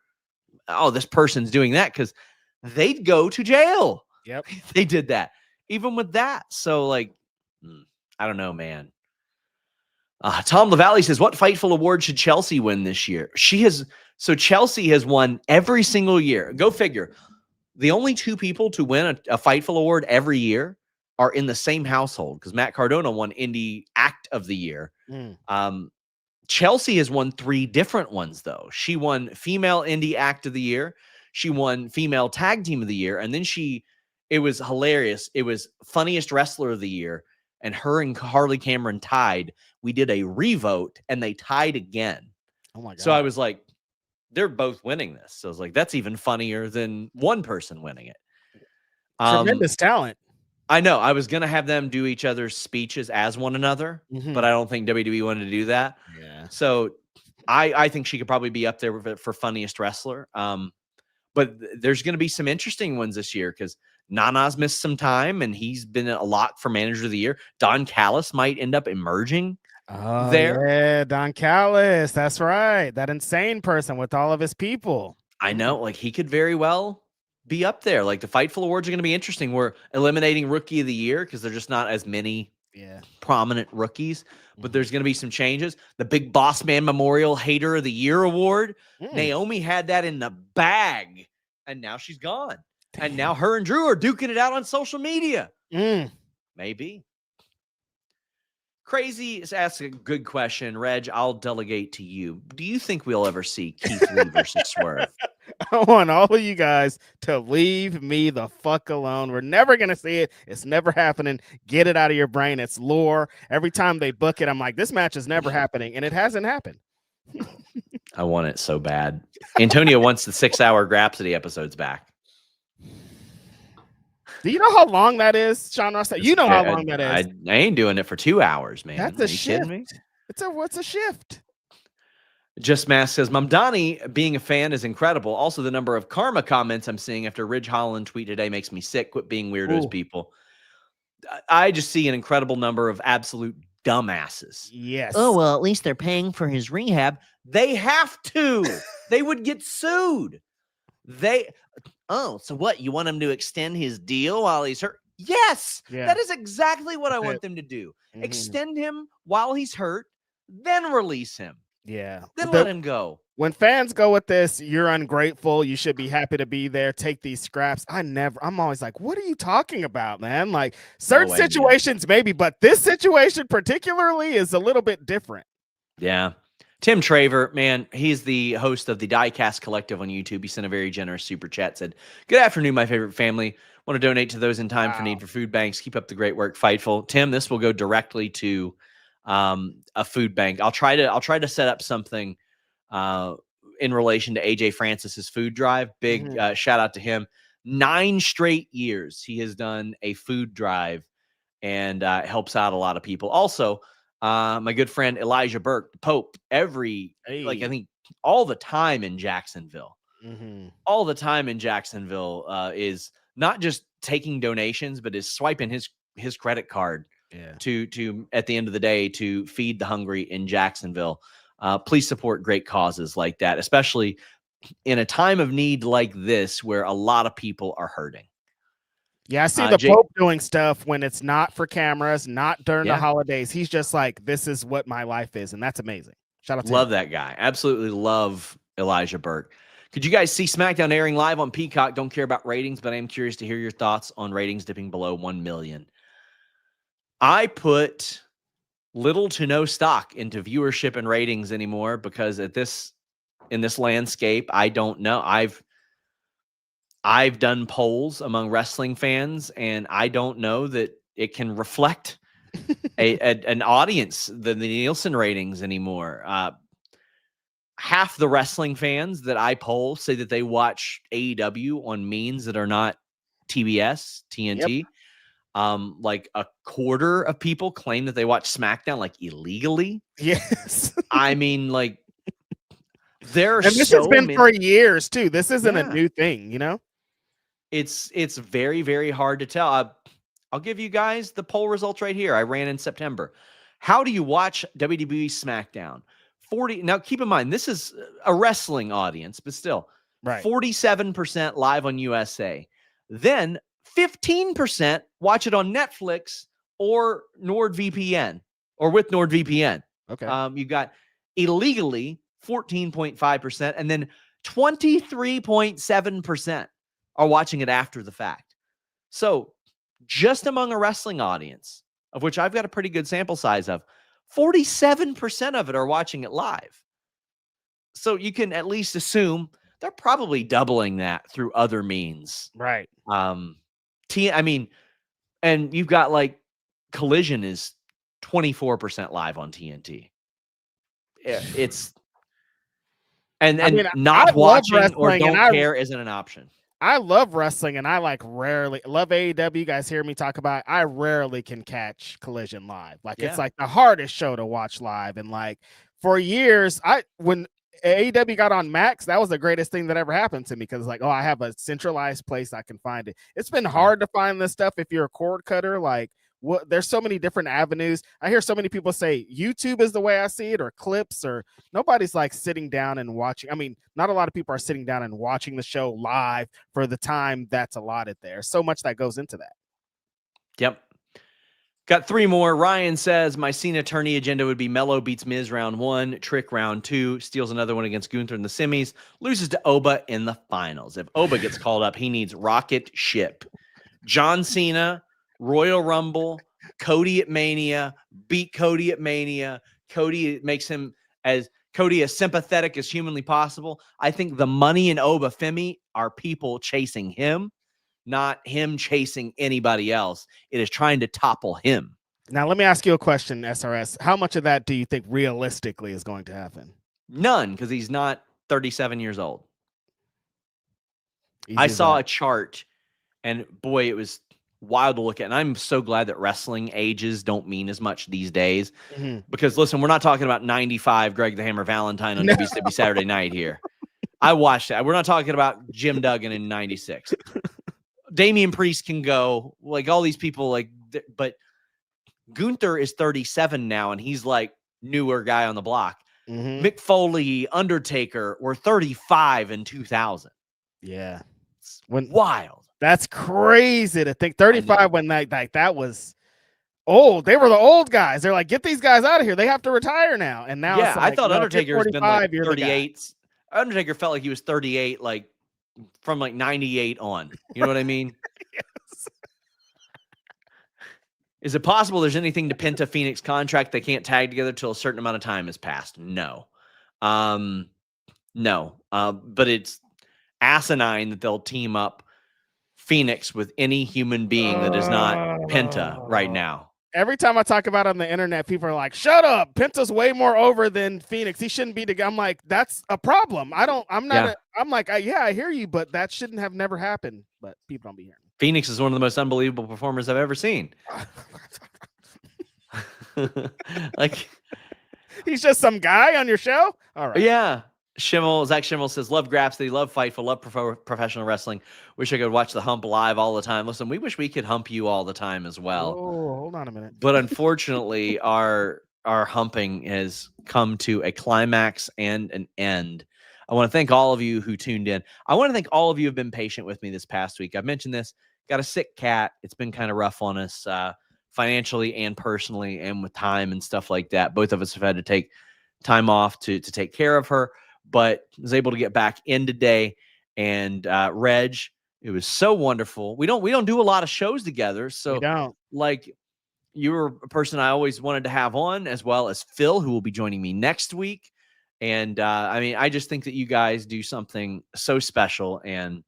Speaker 1: oh, this person's doing that, because they'd go to jail.
Speaker 2: Yep.
Speaker 1: If they did that, even with that. So like, I don't know, man. Tom LaValle says, what Fightful award should Chelsea win this year? Chelsea has won every single year. Go figure. The only two people to win a Fightful award every year are in the same household because Matt Cardona won Indie Act of the Year. Chelsea has won 3 different ones, though. She won Female Indie Act of the Year. She won Female Tag Team of the Year. And then it was hilarious. It was Funniest Wrestler of the Year. And her and Harley Cameron tied. We did a revote and they tied again.
Speaker 2: Oh my God.
Speaker 1: So I was like, they're both winning this. So I was like, that's even funnier than one person winning it.
Speaker 2: Tremendous talent.
Speaker 1: I know. I was going to have them do each other's speeches as one another, but I don't think WWE wanted to do that.
Speaker 2: Yeah.
Speaker 1: So I think she could probably be up there for Funniest Wrestler. But there's going to be some interesting ones this year because Nana's missed some time and he's been a lot for Manager of the Year. Don Callis might end up emerging there.
Speaker 2: Yeah, Don Callis. That's right. That insane person with all of his people.
Speaker 1: I know. Like, he could very well be up there. Like, the Fightful Awards are going to be interesting. We're eliminating Rookie of the Year because there's just not as many prominent rookies, but there's going to be some changes. The Big Boss Man Memorial Hater of the Year Award. Naomi had that in the bag, and now she's gone. Damn. And now her and Drew are duking it out on social media. Maybe. Crazy asks a good question. Reg, I'll delegate to you. Do you think we'll ever see Keith Lee versus Swerve?
Speaker 2: I want all of you guys to leave me the fuck alone. We're never going to see it. It's never happening. Get it out of your brain. It's lore. Every time they book it, I'm like, this match is never happening. And it hasn't happened.
Speaker 1: I want it so bad. Antonio wants the 6-hour Grapsody episodes back.
Speaker 2: Do you know how long that is, Sean Ross? You know how long that is.
Speaker 1: I ain't doing it for 2 hours, man.
Speaker 2: That's a shift. What's a shift?
Speaker 1: Just Mask says, Mamdani being a fan is incredible. Also, the number of karma comments I'm seeing after Ridge Holland tweet today makes me sick. Quit being weirdos, people. I just see an incredible number of absolute dumbasses.
Speaker 2: Yes.
Speaker 1: Oh, well, at least they're paying for his rehab. They have to. They would get sued. So what? You want him to extend his deal while he's hurt? Yes. Yeah. That is exactly what I want them to do. Extend him while he's hurt, then release him.
Speaker 2: Yeah.
Speaker 1: Then let him go.
Speaker 2: When fans go with this, you're ungrateful. You should be happy to be there. Take these scraps. I'm always like, what are you talking about, man? Like, certain situations, maybe, but this situation particularly is a little bit different.
Speaker 1: Yeah. Tim Traver, man, he's the host of the Diecast Collective on YouTube. He sent a very generous super chat, said, good afternoon, my favorite family. Want to donate to those in time for need for food banks. Keep up the great work, Fightful. Tim, this will go directly to a food bank. I'll try to set up something in relation to AJ Francis's food drive. Big shout out to him. 9 straight years he has done a food drive and helps out a lot of people. Also, my good friend Elijah Burke, the Pope, I think all the time in Jacksonville. All the time in Jacksonville is not just taking donations, but is swiping his credit card to at the end of the day to feed the hungry in Jacksonville. Please support great causes like that, especially in a time of need like this where a lot of people are hurting.
Speaker 2: Yeah, I see the Pope doing stuff when it's not for cameras, not during the holidays. He's just like, this is what my life is, and that's amazing. Shout out to
Speaker 1: him. That guy. Absolutely love Elijah Burke. Could you guys see SmackDown airing live on Peacock? Don't care about ratings, but I am curious to hear your thoughts on ratings dipping below 1 million. I put little to no stock into viewership and ratings anymore because in this landscape, I don't know. I've done polls among wrestling fans, and I don't know that it can reflect an audience, the Nielsen ratings anymore. Half the wrestling fans that I poll say that they watch AEW on means that are not TBS, TNT. Yep. Like a quarter of people claim that they watch SmackDown like illegally.
Speaker 2: Yes.
Speaker 1: I mean, like,
Speaker 2: and this has been for years too. This isn't a new thing, you know?
Speaker 1: It's very, very hard to tell. I'll give you guys the poll results right here. I ran in September. How do you watch WWE SmackDown? 40. Now, keep in mind, this is a wrestling audience, but still, 47% live on USA. Then 15% watch it on Netflix or NordVPN or with NordVPN.
Speaker 2: Okay.
Speaker 1: You got illegally 14.5%, and then 23.7% are watching it after the fact. So just among a wrestling audience, of which I've got a pretty good sample size of, 47% of it are watching it live. So you can at least assume they're probably doubling that through other means.
Speaker 2: Right.
Speaker 1: And you've got like Collision is 24% live on TNT. It's not watching or don't care isn't an option.
Speaker 2: I love wrestling, and I rarely love AEW. You guys hear me talk about it. I rarely can catch Collision live. It's like the hardest show to watch live. And for years, when AEW got on Max, that was the greatest thing that ever happened to me, because I have a centralized place I can find it. It's been hard to find this stuff if you're a cord cutter. There's so many different avenues. I hear so many people say YouTube is the way I see it, or clips, or nobody's sitting down and watching. I mean, not a lot of people are sitting down and watching the show live for the time that's allotted there. So much that goes into that.
Speaker 1: Yep. Got 3 more. Ryan says, my Cena tourney agenda would be Mello beats Miz round 1, Trick round 2, steals another one against Gunther in the semis, loses to Oba in the finals. If Oba gets called up, he needs rocket ship. John Cena, Royal Rumble, Cody at Mania, beat Cody at Mania. Cody makes him as sympathetic as humanly possible. I think the money in Oba Femi are people chasing him, not him chasing anybody else. It is trying to topple him.
Speaker 2: Now, let me ask you a question, SRS. How much of that do you think realistically is going to happen?
Speaker 1: None, because he's not 37 years old. I saw a chart, and boy, it was wild to look at. And I'm so glad that wrestling ages don't mean as much these days. Because listen, we're not talking about 95 Greg the Hammer Valentine on WCW Saturday Night here. I watched that. We're not talking about Jim Duggan in 96. Damian Priest can go, all these people, but Gunther is 37 now, and he's newer guy on the block. Mick Foley, Undertaker were 35 in 2000.
Speaker 2: Yeah.
Speaker 1: It's wild.
Speaker 2: That's crazy to think. 35 when that was old. They were the old guys. They're get these guys out of here. They have to retire now. And now
Speaker 1: I thought Undertaker's been 38. Undertaker felt like he was 38 from 98 on. You know what I mean?
Speaker 2: Yes.
Speaker 1: Is it possible there's anything to Penta Phoenix contract they can't tag together till a certain amount of time has passed? No. No. But it's asinine that they'll team up Phoenix with any human being that is not Penta right now.
Speaker 2: Every time I talk about it on the internet, people are like, shut up. Penta's way more over than Phoenix. He shouldn't be I'm like, that's a problem. I hear you, but that shouldn't have never happened. But people don't be hearing.
Speaker 1: Phoenix is one of the most unbelievable performers I've ever seen.
Speaker 2: He's just some guy on your show? All right.
Speaker 1: Yeah. Zach Schimmel says, love Grapsody, love Fightful, love professional wrestling. Wish I could watch the Hump live all the time. Listen, we wish we could hump you all the time as well.
Speaker 2: Oh, hold on a minute.
Speaker 1: But unfortunately, our humping has come to a climax and an end. I want to thank all of you who tuned in. I want to thank all of you who have been patient with me this past week. I've mentioned this. Got a sick cat. It's been kind of rough on us financially and personally, and with time and stuff like that. Both of us have had to take time off to take care of her. But was able to get back in today, and Reg, it was so wonderful. We don't do a lot of shows together, so you were a person I always wanted to have on, as well as Phil, who will be joining me next week. And I just think that you guys do something so special, and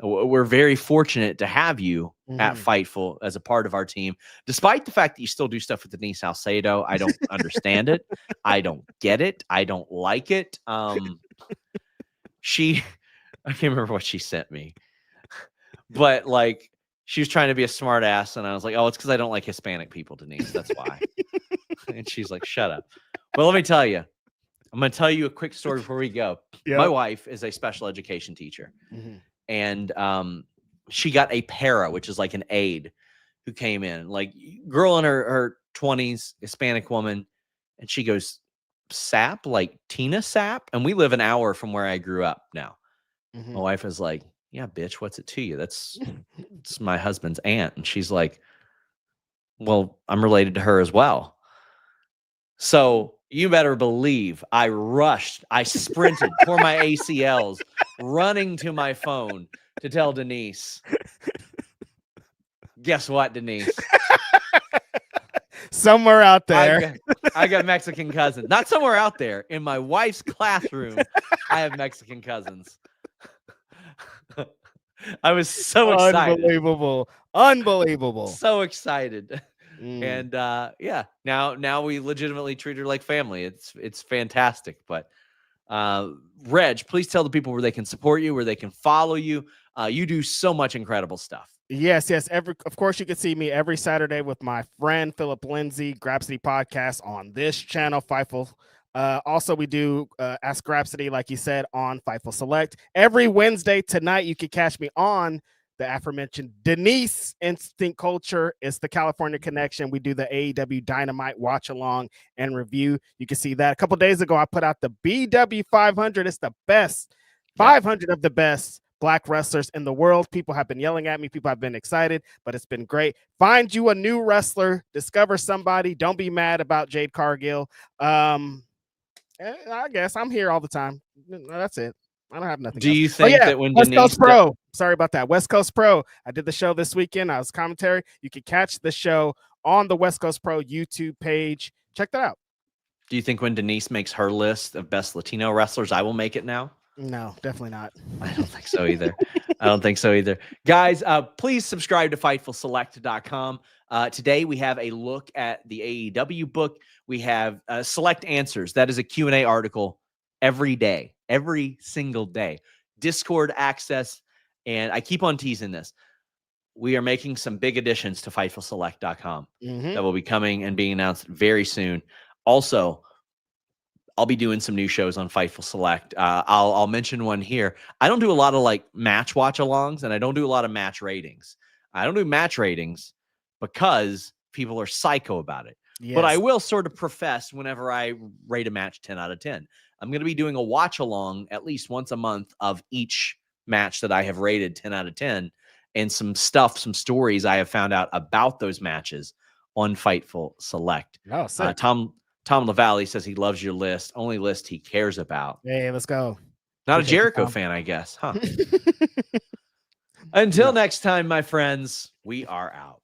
Speaker 1: we're very fortunate to have you at Fightful as a part of our team, despite the fact that you still do stuff with Denise Salcedo. I don't understand it. I don't get it. I don't like it. I can't remember what she sent me, but she was trying to be a smart ass. And I was like, oh, it's because I don't like Hispanic people, Denise. That's why. And she's like, shut up. Well, let me tell you, I'm going to tell you a quick story before we go. Yep. My wife is a special education teacher, and she got a para, which is like an aide, who came in, girl in her 20s, Hispanic woman, and she goes, Sapp, like Tina Sapp? And we live an hour from where I grew up now. My wife is like, yeah, bitch, what's it to you? It's my husband's aunt. And she's like, well, I'm related to her as well. So you better believe I sprinted, tore my ACLs, running to my phone to tell Denise. Guess what, Denise?
Speaker 2: Somewhere out there.
Speaker 1: I got Mexican cousins. Not somewhere out there. In my wife's classroom, I have Mexican cousins. I was so excited.
Speaker 2: Unbelievable.
Speaker 1: So excited. And yeah, now we legitimately treat her like family. It's fantastic. But Reg, please tell the people where they can support you, where they can follow you. You do so much incredible stuff.
Speaker 2: Yes. Of course, you can see me every Saturday with my friend Philip Lindsay, Grapsity Podcast on this channel, Fightful. Also, we do Ask Grapsity, like you said, on Fightful Select. Every Wednesday tonight, you can catch me on the aforementioned Denise Instinct Culture. It's the California Connection. We do the AEW Dynamite watch along and review. You can see that. A couple days ago, I put out the BW 500. It's the best 500 of the best Black wrestlers in the world. People have been yelling at me. People have been excited, but it's been great. Find you a new wrestler. Discover somebody. Don't be mad about Jade Cargill. I guess I'm here all the time. That's it. I don't have nothing.
Speaker 1: Do you think that when
Speaker 2: West
Speaker 1: Denise
Speaker 2: Coast Pro, sorry about that. West Coast Pro. I did the show this weekend. I was commentary. You can catch the show on the West Coast Pro YouTube page. Check that out.
Speaker 1: Do you think when Denise makes her list of best Latino wrestlers, I will make it now?
Speaker 2: No, definitely not.
Speaker 1: I don't think so either. I don't think so either. Guys, please subscribe to FightfulSelect.com. Today, we have a look at the AEW book. We have Select Answers. That is a Q&A article every day, every single day. Discord access. And I keep on teasing this. We are making some big additions to FightfulSelect.com that will be coming and being announced very soon. Also, I'll be doing some new shows on Fightful Select. I'll mention one here. I don't do a lot of like match watch-alongs, and I don't do a lot of match ratings. I don't do match ratings because people are psycho about it. Yes. But I will sort of profess whenever I rate a match 10 out of 10. I'm going to be doing a watch-along at least once a month of each match that I have rated 10 out of 10, and some stories I have found out about those matches on Fightful Select.
Speaker 2: Oh, sick.
Speaker 1: Tom LaValle says he loves your list. Only list he cares about.
Speaker 2: Hey, let's go.
Speaker 1: Not a Jericho fan, I guess, huh? Until next time, my friends, we are out.